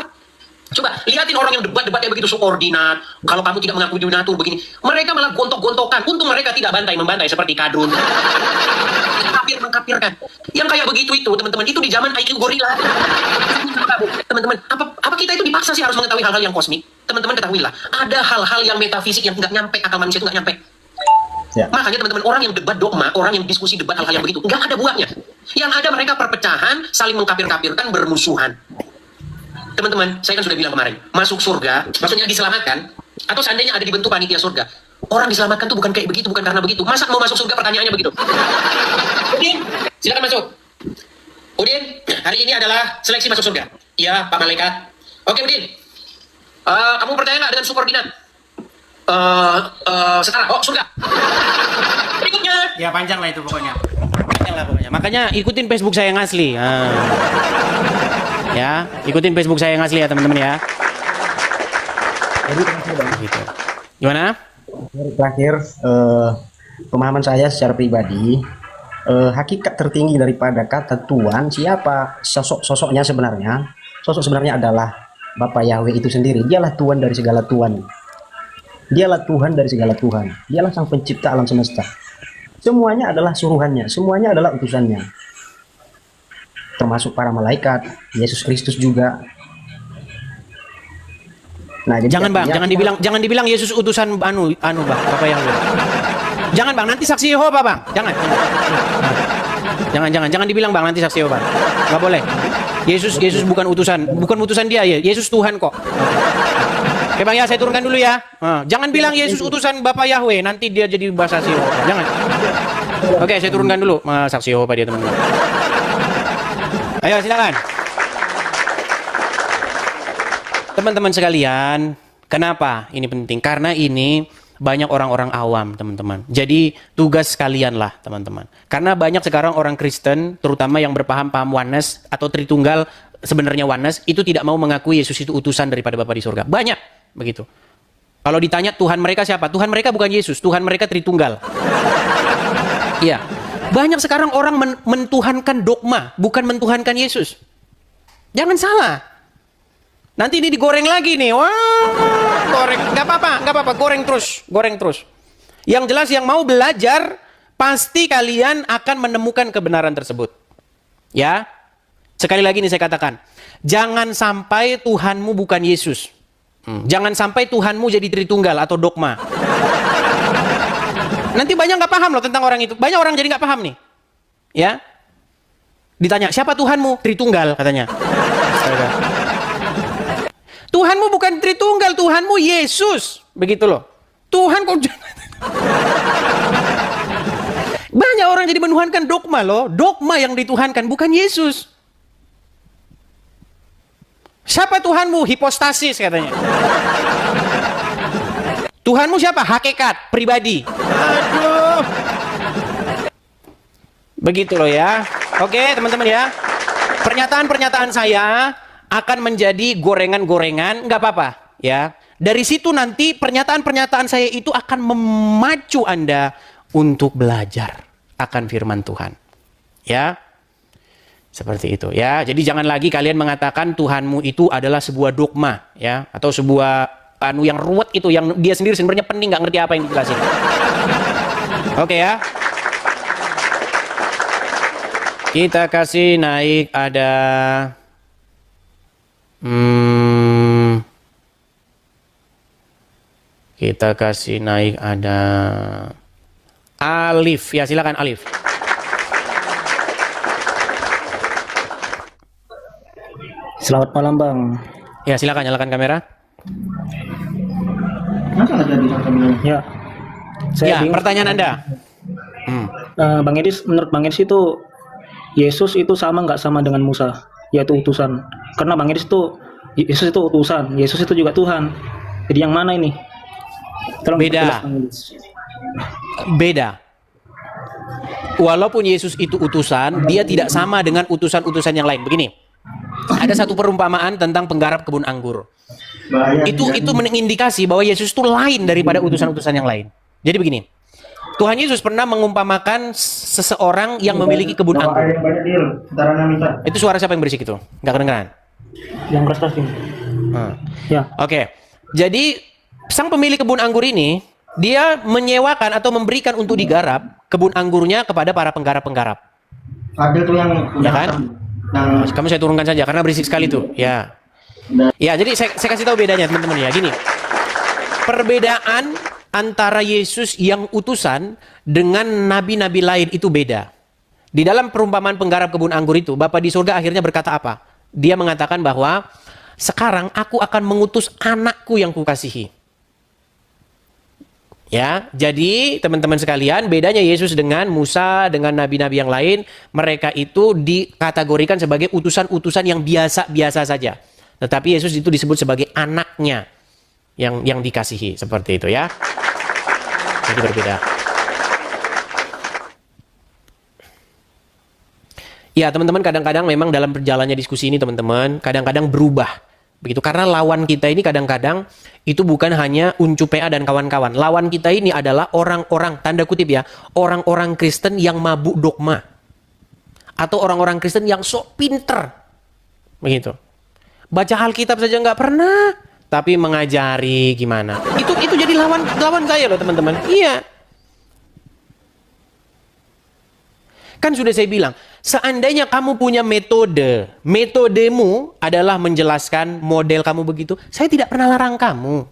Coba lihatin orang yang debat-debatnya begitu subordinat. Kalau kamu tidak mengakui donatur begini, mereka malah gontok-gontokan. Untung mereka tidak bantai-membantai seperti Kadrun. Mengkapirkan. Yang kayak begitu itu, teman-teman, itu di zaman IQ gorila. Teman-teman, apa kita itu dipaksa sih harus mengetahui hal-hal yang kosmik? Teman-teman ketahuilah, ada hal-hal yang metafisik yang nggak nyampe, akal manusia itu nggak nyampe. Ya. Makanya teman-teman, orang yang debat dogma, orang yang diskusi debat hal-hal yang begitu, nggak ada buahnya. Yang ada mereka perpecahan, saling mengkapir-kapirkan, bermusuhan. Teman-teman, saya kan sudah bilang kemarin, masuk surga, maksudnya diselamatkan, atau seandainya ada di bentuk panitia surga, orang diselamatkan tuh bukan kayak begitu, bukan karena begitu. Masa mau masuk surga pertanyaannya begitu? Udin, silakan masuk. Udin, hari ini adalah seleksi masuk surga. Iya, Pak Malaikat. Oke, Udin. Kamu percaya nggak dengan subordinat? Setara. Oh, surga. Berikutnya.
Ya panjang lah itu pokoknya. Makanya ikutin Facebook saya yang asli. Ya, ikutin Facebook saya yang asli ya teman-teman ya.
Jadi
gitu. Gimana?
Terakhir, pemahaman saya secara pribadi, hakikat tertinggi daripada kata Tuhan siapa sosoknya sebenarnya? Sosok sebenarnya adalah Bapa Yahweh itu sendiri. Dialah Tuhan dari segala Tuhan. Dialah Tuhan dari segala Tuhan. Dialah sang pencipta alam semesta. Semuanya adalah suruhannya, semuanya adalah utusannya. Termasuk para malaikat, Yesus Kristus juga. Nah, jadi
jangan Bang, jangan dibilang Yesus utusan Bang, Bapak Yahweh. Jangan Bang, nanti saksi Yehova Bang. Jangan dibilang Bang, nanti saksi Yehova. Enggak boleh. Yesus bukan utusan dia ya. Yesus Tuhan kok. Oke Bang ya, saya turunkan dulu ya. Jangan bilang Yesus utusan Bapak Yahweh, nanti dia jadi bahasa saksi Yehova. Jangan. Oke, saya turunkan dulu saksi Yehova dia teman-teman. Ayo silakan. Teman-teman sekalian, kenapa ini penting? Karena ini banyak orang-orang awam, teman-teman. Jadi tugas kalian lah, teman-teman. Karena banyak sekarang orang Kristen, terutama yang berpaham oneness atau Tritunggal, sebenarnya oneness, itu tidak mau mengakui Yesus itu utusan daripada Bapa di surga. Banyak, begitu. Kalau ditanya Tuhan mereka siapa? Tuhan mereka bukan Yesus, Tuhan mereka Tritunggal. Iya. Banyak sekarang orang mentuhankan dogma, bukan mentuhankan Yesus. Jangan salah. Nanti ini digoreng lagi nih. Wah, goreng. Gak apa-apa, goreng terus. Yang jelas yang mau belajar, pasti kalian akan menemukan kebenaran tersebut. Ya. Sekali lagi nih saya katakan, jangan sampai Tuhanmu bukan Yesus. Jangan sampai Tuhanmu jadi Tritunggal atau dogma. Nanti banyak nggak paham loh tentang orang itu. Banyak orang jadi nggak paham nih. Ya. Ditanya, siapa Tuhanmu? Tritunggal katanya. Tuhanmu bukan Tritunggal, Tuhanmu Yesus. Begitu loh. Tuhan kok banyak orang jadi menuhankan dogma loh. Dogma yang dituhankan bukan Yesus. Siapa Tuhanmu? Hipostasis katanya. Tuhanmu siapa? Hakikat, pribadi. Aduh. Begitu loh ya. Oke teman-teman ya. Pernyataan-pernyataan saya akan menjadi gorengan-gorengan, nggak apa-apa, ya. Dari situ nanti pernyataan-pernyataan saya itu akan memacu Anda untuk belajar akan firman Tuhan. Ya. Seperti itu, ya. Jadi jangan lagi kalian mengatakan Tuhanmu itu adalah sebuah dogma, ya, atau sebuah yang ruwet itu, yang dia sendiri sebenarnya pening, nggak ngerti apa yang dijelasin. Oke, ya. Kita kasih naik ada kita kasih naik ada Alif. Ya, silakan Alif.
Selamat malam, Bang.
Ya, silakan nyalakan kamera.
Ya.
Ya, pertanyaan Anda.
Bang Edis, menurut Bang Edis itu Yesus itu sama nggak sama dengan Musa, yaitu utusan? Karena Bang Edis itu Yesus itu utusan, Yesus itu juga Tuhan. Jadi yang mana ini? Tolong
beda. Beda. Walaupun Yesus itu utusan, dia tidak sama dengan utusan-utusan yang lain. Begini. Ada satu perumpamaan tentang penggarap kebun anggur. Itu mengindikasi bahwa Yesus itu lain daripada utusan-utusan yang lain. Jadi begini. Tuhan Yesus pernah mengumpamakan seseorang yang memiliki kebun anggur. Itu suara siapa yang berisik itu? Nggak kedengeran?
Yang keras ini. Ya.
Oke. Jadi sang pemilik kebun anggur ini, dia menyewakan atau memberikan untuk digarap kebun anggurnya kepada para penggarap-penggarap.
Ada tuh yang
ya kan? Kamu saya turunkan saja karena berisik sekali tuh. Ya. Ya, jadi saya kasih tahu bedanya teman-teman ya. Gini. Perbedaan antara Yesus yang utusan dengan nabi-nabi lain itu beda. Di dalam perumpamaan penggarap kebun anggur itu, Bapa di surga akhirnya berkata apa? Dia mengatakan bahwa sekarang aku akan mengutus anakku yang kukasihi. Ya, jadi teman-teman sekalian, bedanya Yesus dengan Musa, dengan nabi-nabi yang lain, mereka itu dikategorikan sebagai utusan-utusan yang biasa-biasa saja. Tetapi Yesus itu disebut sebagai anaknya yang dikasihi, seperti itu ya. Jadi berbeda. Ya, teman-teman, kadang-kadang memang dalam berjalannya diskusi ini teman-teman, kadang-kadang berubah. Begitu, karena lawan kita ini kadang-kadang itu bukan hanya Uncu PA dan kawan-kawan. Lawan kita ini adalah orang-orang, tanda kutip ya, orang-orang Kristen yang mabuk dogma. Atau orang-orang Kristen yang sok pinter. Begitu. Baca Alkitab saja nggak pernah, tapi mengajari gimana. Itu jadi lawan saya loh teman-teman. Iya. Kan sudah saya bilang, seandainya kamu punya metodemu adalah menjelaskan model kamu begitu, saya tidak pernah larang kamu.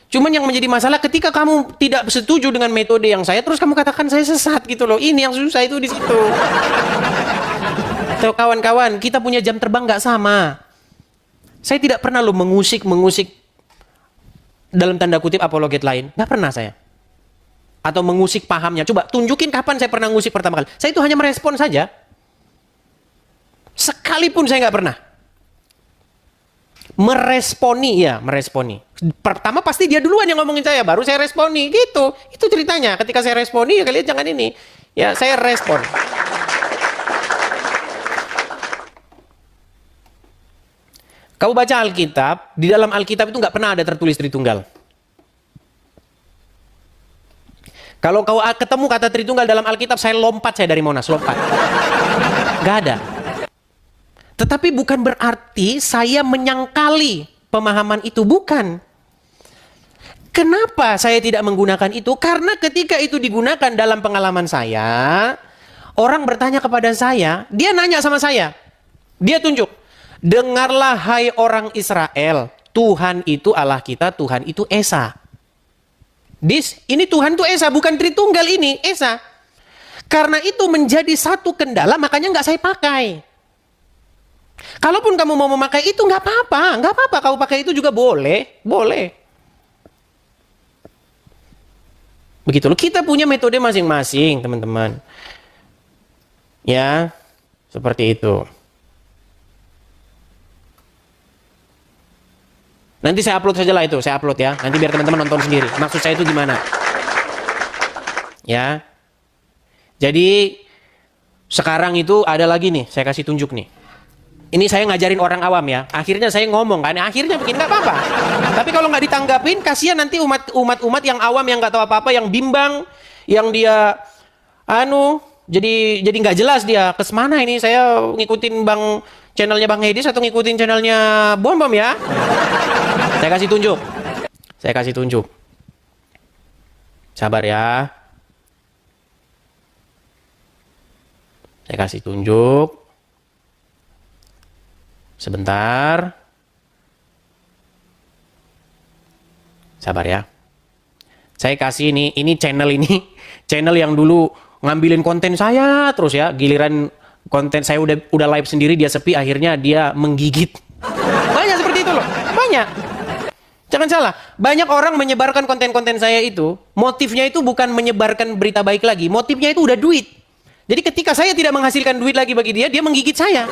Cuman yang menjadi masalah ketika kamu tidak setuju dengan metode yang saya, terus kamu katakan saya sesat gitu loh. Ini yang susah itu di situ. So, kawan-kawan, kita punya jam terbang nggak sama. Saya tidak pernah loh mengusik dalam tanda kutip apologet lain. Nggak pernah saya. Atau mengusik pahamnya. Coba tunjukin kapan saya pernah ngusik pertama kali. Saya itu hanya merespon saja. Sekalipun saya nggak pernah. Meresponi. Pertama pasti dia duluan yang ngomongin saya, baru saya responi. Gitu. Itu ceritanya. Ketika saya responi, ya kalian jangan ini. Ya, saya respon. Kau baca Alkitab, di dalam Alkitab itu nggak pernah ada tertulis Tritunggal. Kalau kau ketemu kata Tritunggal dalam Alkitab, saya dari Monas, lompat. Gak ada. Tetapi bukan berarti saya menyangkali pemahaman itu, bukan. Kenapa saya tidak menggunakan itu? Karena ketika itu digunakan dalam pengalaman saya, orang bertanya kepada saya, dia nanya sama saya, dia tunjuk, dengarlah hai orang Israel, Tuhan itu Allah kita, Tuhan itu Esa. Ini Tuhan itu Esa, bukan Tritunggal ini, Esa. Karena itu menjadi satu kendala, makanya nggak saya pakai. Kalaupun kamu mau memakai itu nggak apa-apa, kamu pakai itu juga boleh. Begitu loh, kita punya metode masing-masing, teman-teman. Ya, seperti itu. Nanti saya upload saja lah itu, saya upload ya. Nanti biar teman-teman nonton sendiri. Maksud saya itu gimana? Ya. Jadi sekarang itu ada lagi nih, saya kasih tunjuk nih. Ini saya ngajarin orang awam ya. Akhirnya saya ngomong kan, akhirnya begini nggak apa-apa. Tapi kalau nggak ditanggapin, kasihan nanti umat yang awam yang nggak tahu apa-apa, yang bimbang, yang dia jadi nggak jelas dia kesemana ini. Saya ngikutin channelnya Bang Hedis atau ngikutin channelnya Bom Bom ya. Saya kasih tunjuk. Saya kasih tunjuk. Sabar ya. Saya kasih tunjuk. Sebentar. Sabar ya. Saya kasih ini channel yang dulu ngambilin konten saya terus ya. Giliran konten saya udah live sendiri, dia sepi, akhirnya dia menggigit. Banyak seperti itu loh. Banyak. Jangan salah. Banyak orang menyebarkan konten-konten saya itu, motifnya itu bukan menyebarkan berita baik lagi. Motifnya itu udah duit. Jadi ketika saya tidak menghasilkan duit lagi bagi dia menggigit saya.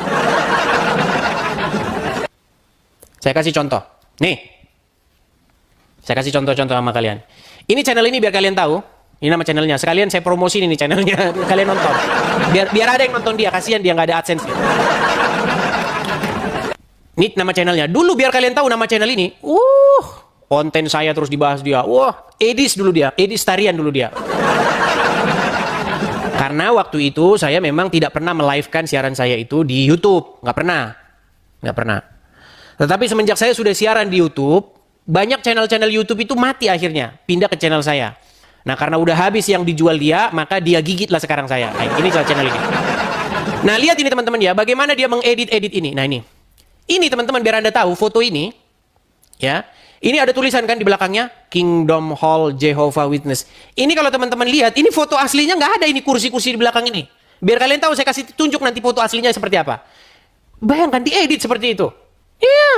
Saya kasih contoh. Nih. Saya kasih contoh-contoh sama kalian. Ini channel ini biar kalian tahu. Ini nama channelnya. Sekalian saya promosi ini channelnya. Kalian nonton. Biar ada yang nonton dia. Kasihan dia nggak ada AdSense. Ini nama channelnya. Dulu biar kalian tahu nama channel ini. Konten saya terus dibahas dia. Edis dulu dia. Edis Tarian dulu dia. Karena waktu itu saya memang tidak pernah melive-kan siaran saya itu di YouTube. Nggak pernah. Tetapi semenjak saya sudah siaran di YouTube, banyak channel-channel YouTube itu mati akhirnya. Pindah ke channel saya. Nah, karena udah habis yang dijual dia, maka dia gigit lah sekarang saya. Nah, ini channel ini. Nah, lihat ini teman-teman ya, bagaimana dia mengedit-edit ini. Nah, ini. Ini teman-teman biar Anda tahu foto ini. Ya. Ini ada tulisan kan di belakangnya, Kingdom Hall Jehovah Witness. Ini kalau teman-teman lihat, ini foto aslinya nggak ada ini kursi-kursi di belakang ini. Biar kalian tahu, saya kasih tunjuk nanti foto aslinya seperti apa. Bayangkan diedit seperti itu. Iya.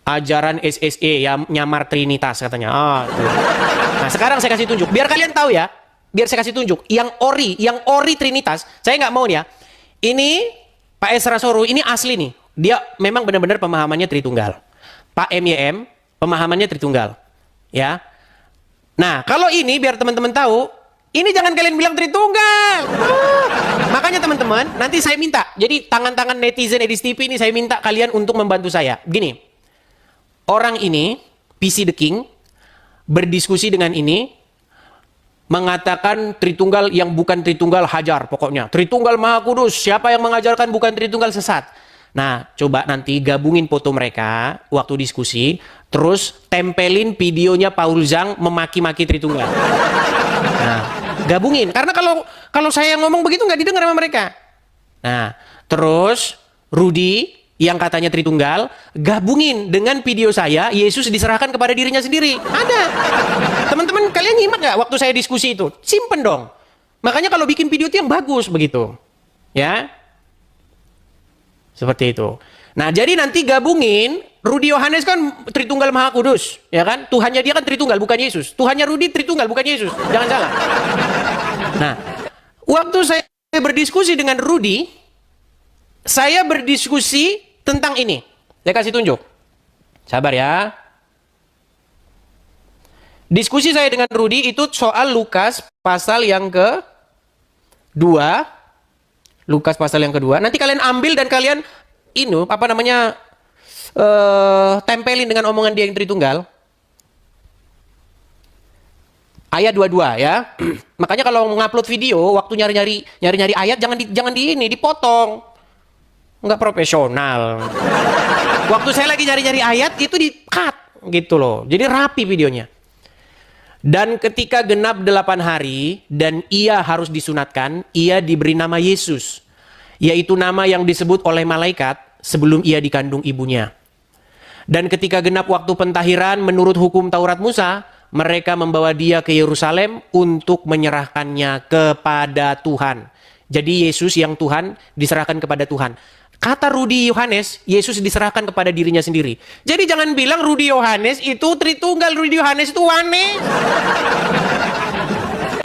Ajaran SSE yang nyamar Trinitas katanya. Nah, sekarang saya kasih tunjuk. Biar kalian tahu ya. Biar saya kasih tunjuk. Yang ori Trinitas, saya nggak mau ya. Ini Pak Esra Soru, ini asli nih. Dia memang benar-benar pemahamannya Tritunggal. Pak MYM, pemahamannya Tritunggal. Ya. Nah, kalau ini biar teman-teman tahu, ini jangan kalian bilang Tritunggal. Makanya teman-teman, nanti saya minta. Jadi tangan-tangan netizen Edis TV ini saya minta kalian untuk membantu saya. Gini, orang ini, PC The King, berdiskusi dengan ini, mengatakan Tritunggal yang bukan Tritunggal hajar pokoknya. Tritunggal Maha Kudus, siapa yang mengajarkan bukan Tritunggal sesat. Nah, coba nanti gabungin foto mereka waktu diskusi, terus tempelin videonya Paul Zhang memaki-maki Tritunggal. Nah, gabungin. Karena kalau saya ngomong begitu nggak didengar sama mereka. Nah, terus Rudy yang katanya Tritunggal, gabungin dengan video saya, Yesus diserahkan kepada dirinya sendiri. Ada. Teman-teman, kalian nyimak nggak waktu saya diskusi itu? Simpen dong. Makanya kalau bikin video itu yang bagus begitu. Ya. Seperti itu. Nah, jadi nanti gabungin, Rudy Yohanes kan Tritunggal Maha Kudus, ya kan? Tuhannya dia kan Tritunggal, bukan Yesus. Tuhannya Rudy Tritunggal, bukan Yesus. Jangan salah. Nah, waktu saya berdiskusi dengan Rudy, saya berdiskusi tentang ini. Saya kasih tunjuk. Sabar ya. Diskusi saya dengan Rudy itu soal Lukas pasal yang ke-2. Lukas pasal yang kedua. Nanti kalian ambil dan kalian tempelin dengan omongan dia yang Tritunggal. Ayat 22 ya. Makanya kalau ngupload video, waktu nyari-nyari ayat jangan dipotong. Enggak profesional. Waktu saya lagi nyari-nyari ayat itu di-cut gitu loh. Jadi rapi videonya. Dan ketika genap 8 hari dan ia harus disunatkan, ia diberi nama Yesus, yaitu nama yang disebut oleh malaikat sebelum ia dikandung ibunya. Dan ketika genap waktu pentahiran menurut hukum Taurat Musa, mereka membawa dia ke Yerusalem untuk menyerahkannya kepada Tuhan. Jadi Yesus yang Tuhan diserahkan kepada Tuhan. Kata Rudy Yohanes, Yesus diserahkan kepada dirinya sendiri. Jadi jangan bilang Rudy Yohanes itu Tritunggal, Rudy Yohanes itu Wane.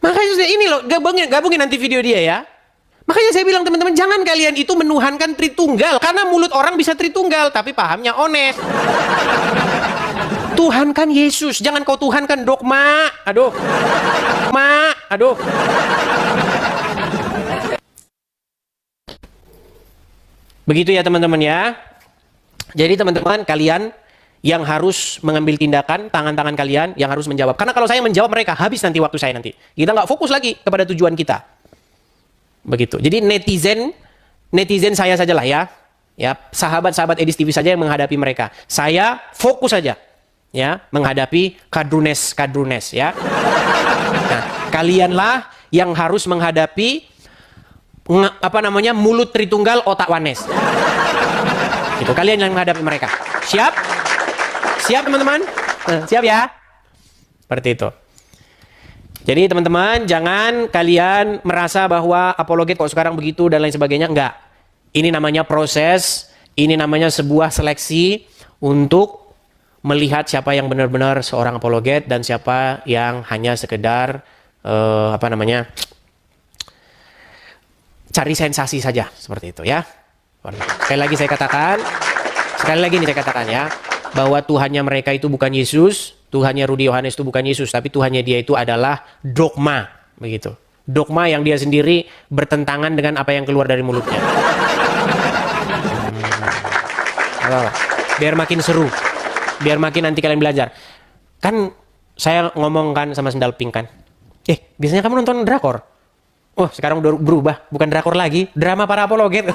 Makanya ini loh, gabungin nanti video dia ya. Makanya saya bilang teman-teman, jangan kalian itu menuhankan Tritunggal. Karena mulut orang bisa Tritunggal, tapi pahamnya ones. Tuhankan Yesus, jangan kau tuhankan dogma. Aduh, dogma. Aduh. Begitu ya teman-teman ya. Jadi teman-teman kalian yang harus mengambil tindakan, tangan-tangan kalian yang harus menjawab. Karena kalau saya menjawab mereka, habis nanti waktu saya nanti. Kita nggak fokus lagi kepada tujuan kita. Begitu. Jadi netizen saya sajalah ya. Ya, sahabat-sahabat Edis TV saja yang menghadapi mereka. Saya fokus saja ya menghadapi kadrunes ya. Nah, kalianlah yang harus menghadapi mulut Tritunggal otak Wanes. Itu kalian yang menghadapi mereka. Siap? Siap teman-teman? Siap ya? Seperti itu. Jadi teman-teman, jangan kalian merasa bahwa apologet kok sekarang begitu dan lain sebagainya. Enggak. Ini namanya proses, ini namanya sebuah seleksi untuk melihat siapa yang benar-benar seorang apologet dan siapa yang hanya sekedar cari sensasi saja, seperti itu ya. Sekali lagi saya katakan ya, bahwa Tuhannya mereka itu bukan Yesus, Tuhannya Rudi Yohanes itu bukan Yesus, tapi Tuhannya dia itu adalah dogma, begitu. Dogma yang dia sendiri bertentangan dengan apa yang keluar dari mulutnya. Biar makin seru, biar makin nanti kalian belajar. Kan saya ngomong kan sama Sendal Pink kan, biasanya kamu nonton drakor. Oh, sekarang udah berubah, bukan drakor lagi, drama para apologet.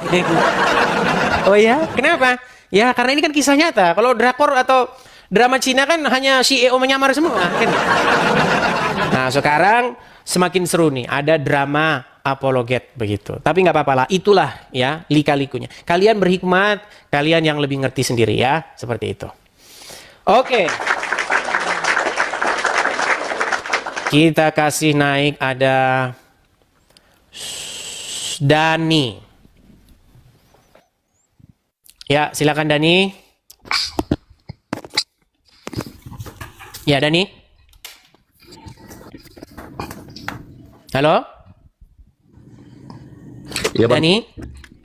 Oh ya, kenapa? Ya karena ini kan kisah nyata. Kalau drakor atau drama Cina kan hanya CEO menyamar semua kan. Nah sekarang semakin seru nih, ada drama apologet begitu. Tapi nggak apa-apa lah, itulah ya lika-likunya. Kalian berhikmat, kalian yang lebih ngerti sendiri ya, seperti itu. Oke. Kita kasih naik ada Dani. Ya, silakan Dani. Ya, Dani. Halo? Ya, Bang. Dani?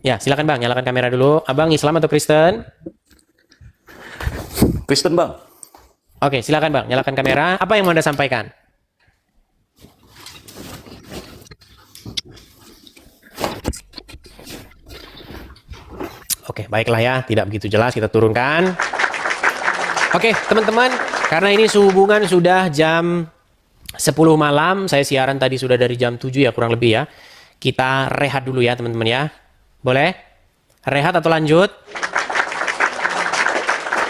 Ya, silakan Bang, nyalakan kamera dulu. Abang Islam atau Kristen?
Kristen, Bang.
Oke, silakan Bang, nyalakan kamera. Apa yang mau Anda sampaikan? Oke, baiklah ya, tidak begitu jelas, kita turunkan. Oke, teman-teman, karena ini sehubungan sudah jam 10 malam, saya siaran tadi sudah dari jam 7 ya, kurang lebih ya. Kita rehat dulu ya, teman-teman ya. Boleh? Rehat atau lanjut?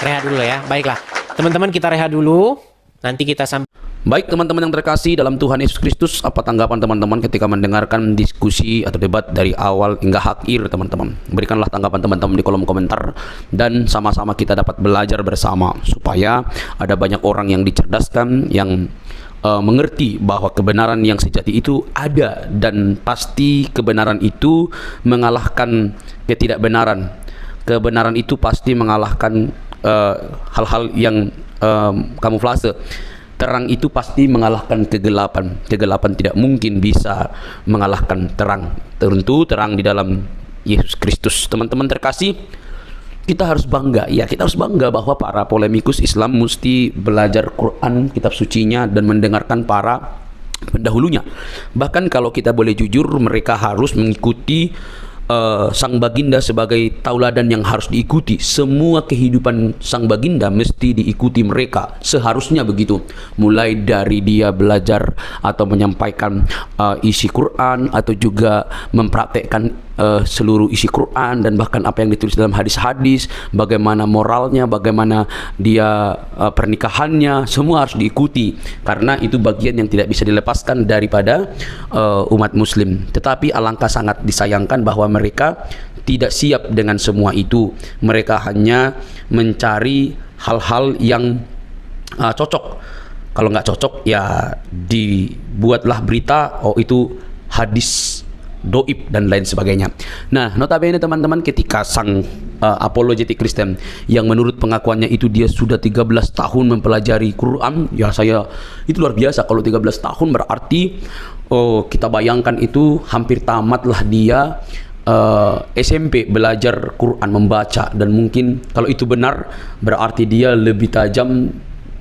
Rehat dulu ya, baiklah. Teman-teman, kita rehat dulu, nanti kita sampai.
Baik teman-teman yang terkasih dalam Tuhan Yesus Kristus, apa tanggapan teman-teman ketika mendengarkan diskusi atau debat dari awal hingga akhir teman-teman? Berikanlah tanggapan teman-teman di kolom komentar dan sama-sama kita dapat belajar bersama supaya ada banyak orang yang dicerdaskan, yang mengerti bahwa kebenaran yang sejati itu ada dan pasti kebenaran itu mengalahkan ketidakbenaran. Kebenaran itu pasti mengalahkan hal-hal yang kamuflase. Terang itu pasti mengalahkan kegelapan. Kegelapan tidak mungkin bisa mengalahkan terang. Tentu terang di dalam Yesus Kristus. Teman-teman terkasih, kita harus bangga. Ya, kita harus bangga bahwa para polemikus Islam mesti belajar Quran, kitab sucinya, dan mendengarkan para pendahulunya. Bahkan kalau kita boleh jujur, mereka harus mengikuti sang baginda sebagai tauladan yang harus diikuti. Semua kehidupan sang baginda mesti diikuti mereka, seharusnya begitu. Mulai dari dia belajar atau menyampaikan isi Quran, atau juga mempraktekkan seluruh isi Quran, dan bahkan apa yang ditulis dalam hadis-hadis, bagaimana moralnya, bagaimana dia pernikahannya, semua harus diikuti karena itu bagian yang tidak bisa dilepaskan daripada umat muslim. Tetapi alangkah sangat disayangkan bahwa mereka tidak siap dengan semua itu. Mereka hanya mencari hal-hal yang cocok. Kalau nggak cocok ya dibuatlah berita, oh itu hadis doib dan lain sebagainya. Nah, notabene teman-teman, ketika sang apologetik Kristen yang menurut pengakuannya itu dia sudah 13 tahun mempelajari Quran, ya saya itu luar biasa. Kalau 13 tahun berarti kita bayangkan itu hampir tamatlah dia SMP belajar Quran, membaca, dan mungkin kalau itu benar berarti dia lebih tajam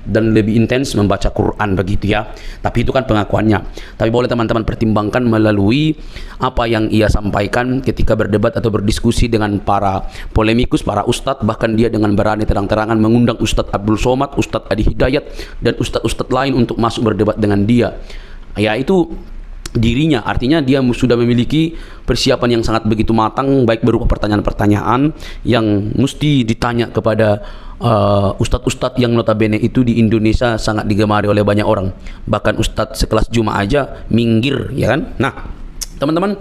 dan lebih intens membaca Quran begitu ya. Tapi itu kan pengakuannya. Tapi boleh teman-teman pertimbangkan melalui apa yang ia sampaikan ketika berdebat atau berdiskusi dengan para polemikus, para ustadz, bahkan dia dengan berani terang-terangan mengundang Ustadz Abdul Somad, Ustadz Adi Hidayat, dan ustadz-ustadz lain untuk masuk berdebat dengan dia. Ya, itu dirinya, artinya dia sudah memiliki persiapan yang sangat begitu matang, baik berupa pertanyaan-pertanyaan yang mesti ditanya kepada ustadz-ustadz yang notabene itu di Indonesia sangat digemari oleh banyak orang. Bahkan ustadz sekelas Juma aja minggir, ya kan? Nah, teman-teman,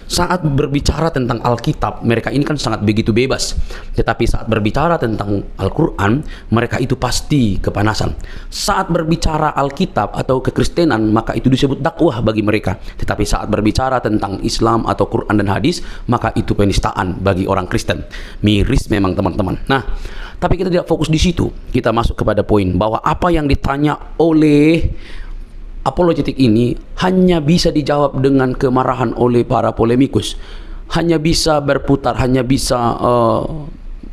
saat berbicara tentang Alkitab, mereka ini kan sangat begitu bebas. Tetapi saat berbicara tentang Al-Quran, mereka itu pasti kepanasan. Saat berbicara Alkitab atau kekristenan, maka itu disebut dakwah bagi mereka. Tetapi saat berbicara tentang Islam atau Quran dan hadis, maka itu penistaan bagi orang Kristen. Miris memang teman-teman. Nah, tapi kita tidak fokus di situ. Kita masuk kepada poin bahwa apa yang ditanya oleh apologetik ini hanya bisa dijawab dengan kemarahan oleh para polemikus, hanya bisa berputar, hanya bisa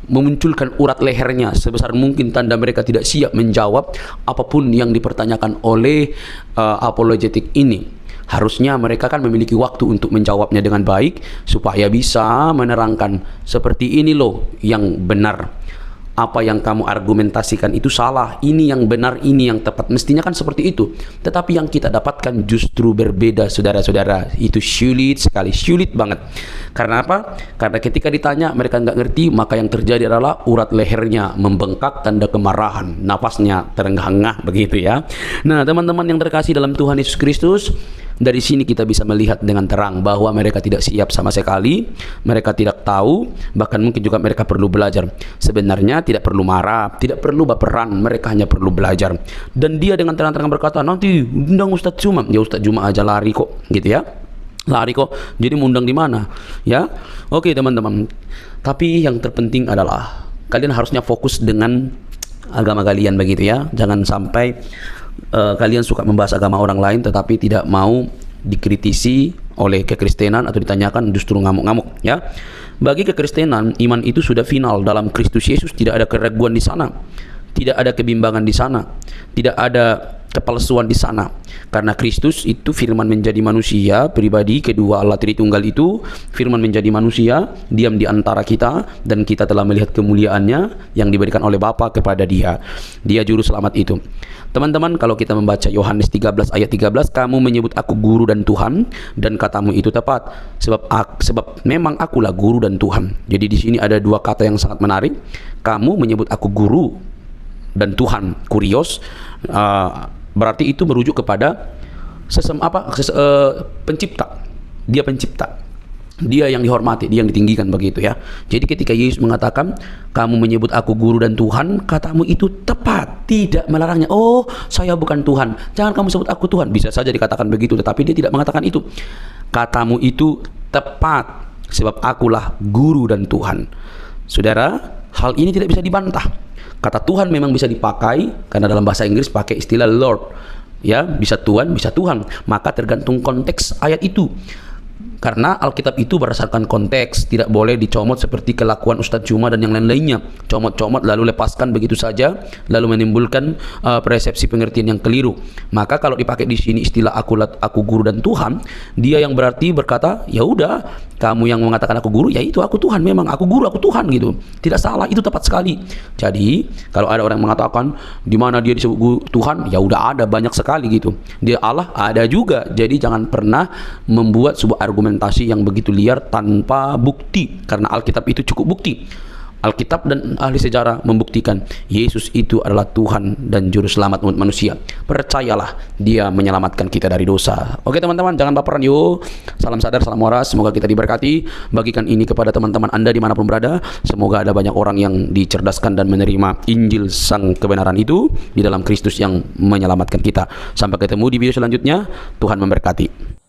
memunculkan urat lehernya sebesar mungkin, tanda mereka tidak siap menjawab apapun yang dipertanyakan oleh apologetik ini. Harusnya mereka kan memiliki waktu untuk menjawabnya dengan baik supaya bisa menerangkan seperti ini loh yang benar. Apa yang kamu argumentasikan itu salah, ini yang benar, ini yang tepat. Mestinya kan seperti itu. Tetapi yang kita dapatkan justru berbeda, saudara-saudara. Itu sulit sekali, sulit banget. Karena apa? Karena ketika ditanya mereka nggak ngerti, maka yang terjadi adalah urat lehernya membengkak, tanda kemarahan, napasnya terengah-engah begitu ya. Nah, teman-teman yang terkasih dalam Tuhan Yesus Kristus, dari sini kita bisa melihat dengan terang bahwa mereka tidak siap sama sekali, mereka tidak tahu, bahkan mungkin juga mereka perlu belajar. Sebenarnya tidak perlu marah, tidak perlu baperan, mereka hanya perlu belajar. Dan dia dengan terang-terang berkata, nanti undang Ustadz Juma, ya Ustadz Juma aja lari kok, gitu ya, lari kok. Jadi mengundang di mana? Ya, oke teman-teman. Tapi yang terpenting adalah kalian harusnya fokus dengan agama kalian begitu ya. Jangan sampai kalian suka membahas agama orang lain tetapi tidak mau dikritisi oleh kekristenan atau ditanyakan justru ngamuk-ngamuk ya. Bagi kekristenan, iman itu sudah final dalam Kristus Yesus, tidak ada keraguan di sana, tidak ada kebimbangan di sana, tidak ada kepalsuan di sana. Karena Kristus itu firman menjadi manusia, pribadi kedua Allah Tritunggal itu firman menjadi manusia, diam di antara kita, dan kita telah melihat kemuliaannya yang diberikan oleh Bapa kepada dia. Dia juru selamat itu. Teman-teman, kalau kita membaca Yohanes 13 ayat 13, kamu menyebut aku guru dan Tuhan, dan katamu itu tepat, sebab memang akulah guru dan Tuhan. Jadi di sini ada dua kata yang sangat menarik. Kamu menyebut aku guru dan Tuhan, kurios, berarti itu merujuk kepada pencipta. Dia pencipta, dia yang dihormati, dia yang ditinggikan begitu ya. Jadi ketika Yesus mengatakan kamu menyebut aku guru dan Tuhan, katamu itu tepat, tidak melarangnya. Oh, saya bukan Tuhan, jangan kamu sebut aku Tuhan. Bisa saja dikatakan begitu, tetapi dia tidak mengatakan itu. Katamu itu tepat, sebab akulah guru dan Tuhan. Saudara, hal ini tidak bisa dibantah. Kata Tuhan memang bisa dipakai, karena dalam bahasa Inggris pakai istilah Lord ya, bisa Tuhan, bisa Tuhan. Maka tergantung konteks ayat itu. Karena Alkitab itu berdasarkan konteks, tidak boleh dicomot seperti kelakuan Ustadz Juma dan yang lain-lainnya. Comot-comot lalu lepaskan begitu saja, lalu menimbulkan persepsi pengertian yang keliru. Maka kalau dipakai di sini istilah aku guru dan Tuhan, dia yang berarti berkata, ya udah, kamu yang mengatakan aku guru, ya itu aku Tuhan, memang aku guru, aku Tuhan gitu. Tidak salah, itu tepat sekali. Jadi kalau ada orang yang mengatakan di mana dia disebut guru Tuhan, ya udah ada banyak sekali gitu. Dia Allah ada juga. Jadi jangan pernah membuat sebuah argumentasi yang begitu liar tanpa bukti, karena Alkitab itu cukup bukti. Alkitab dan ahli sejarah membuktikan Yesus itu adalah Tuhan dan Juru Selamat umat manusia. Percayalah, dia menyelamatkan kita dari dosa. Oke teman-teman, jangan baperan yuk. Salam sadar, salam waras. Semoga kita diberkati. Bagikan ini kepada teman-teman Anda dimanapun berada. Semoga ada banyak orang yang dicerdaskan dan menerima Injil sang kebenaran itu di dalam Kristus yang menyelamatkan kita. Sampai ketemu di video selanjutnya. Tuhan memberkati.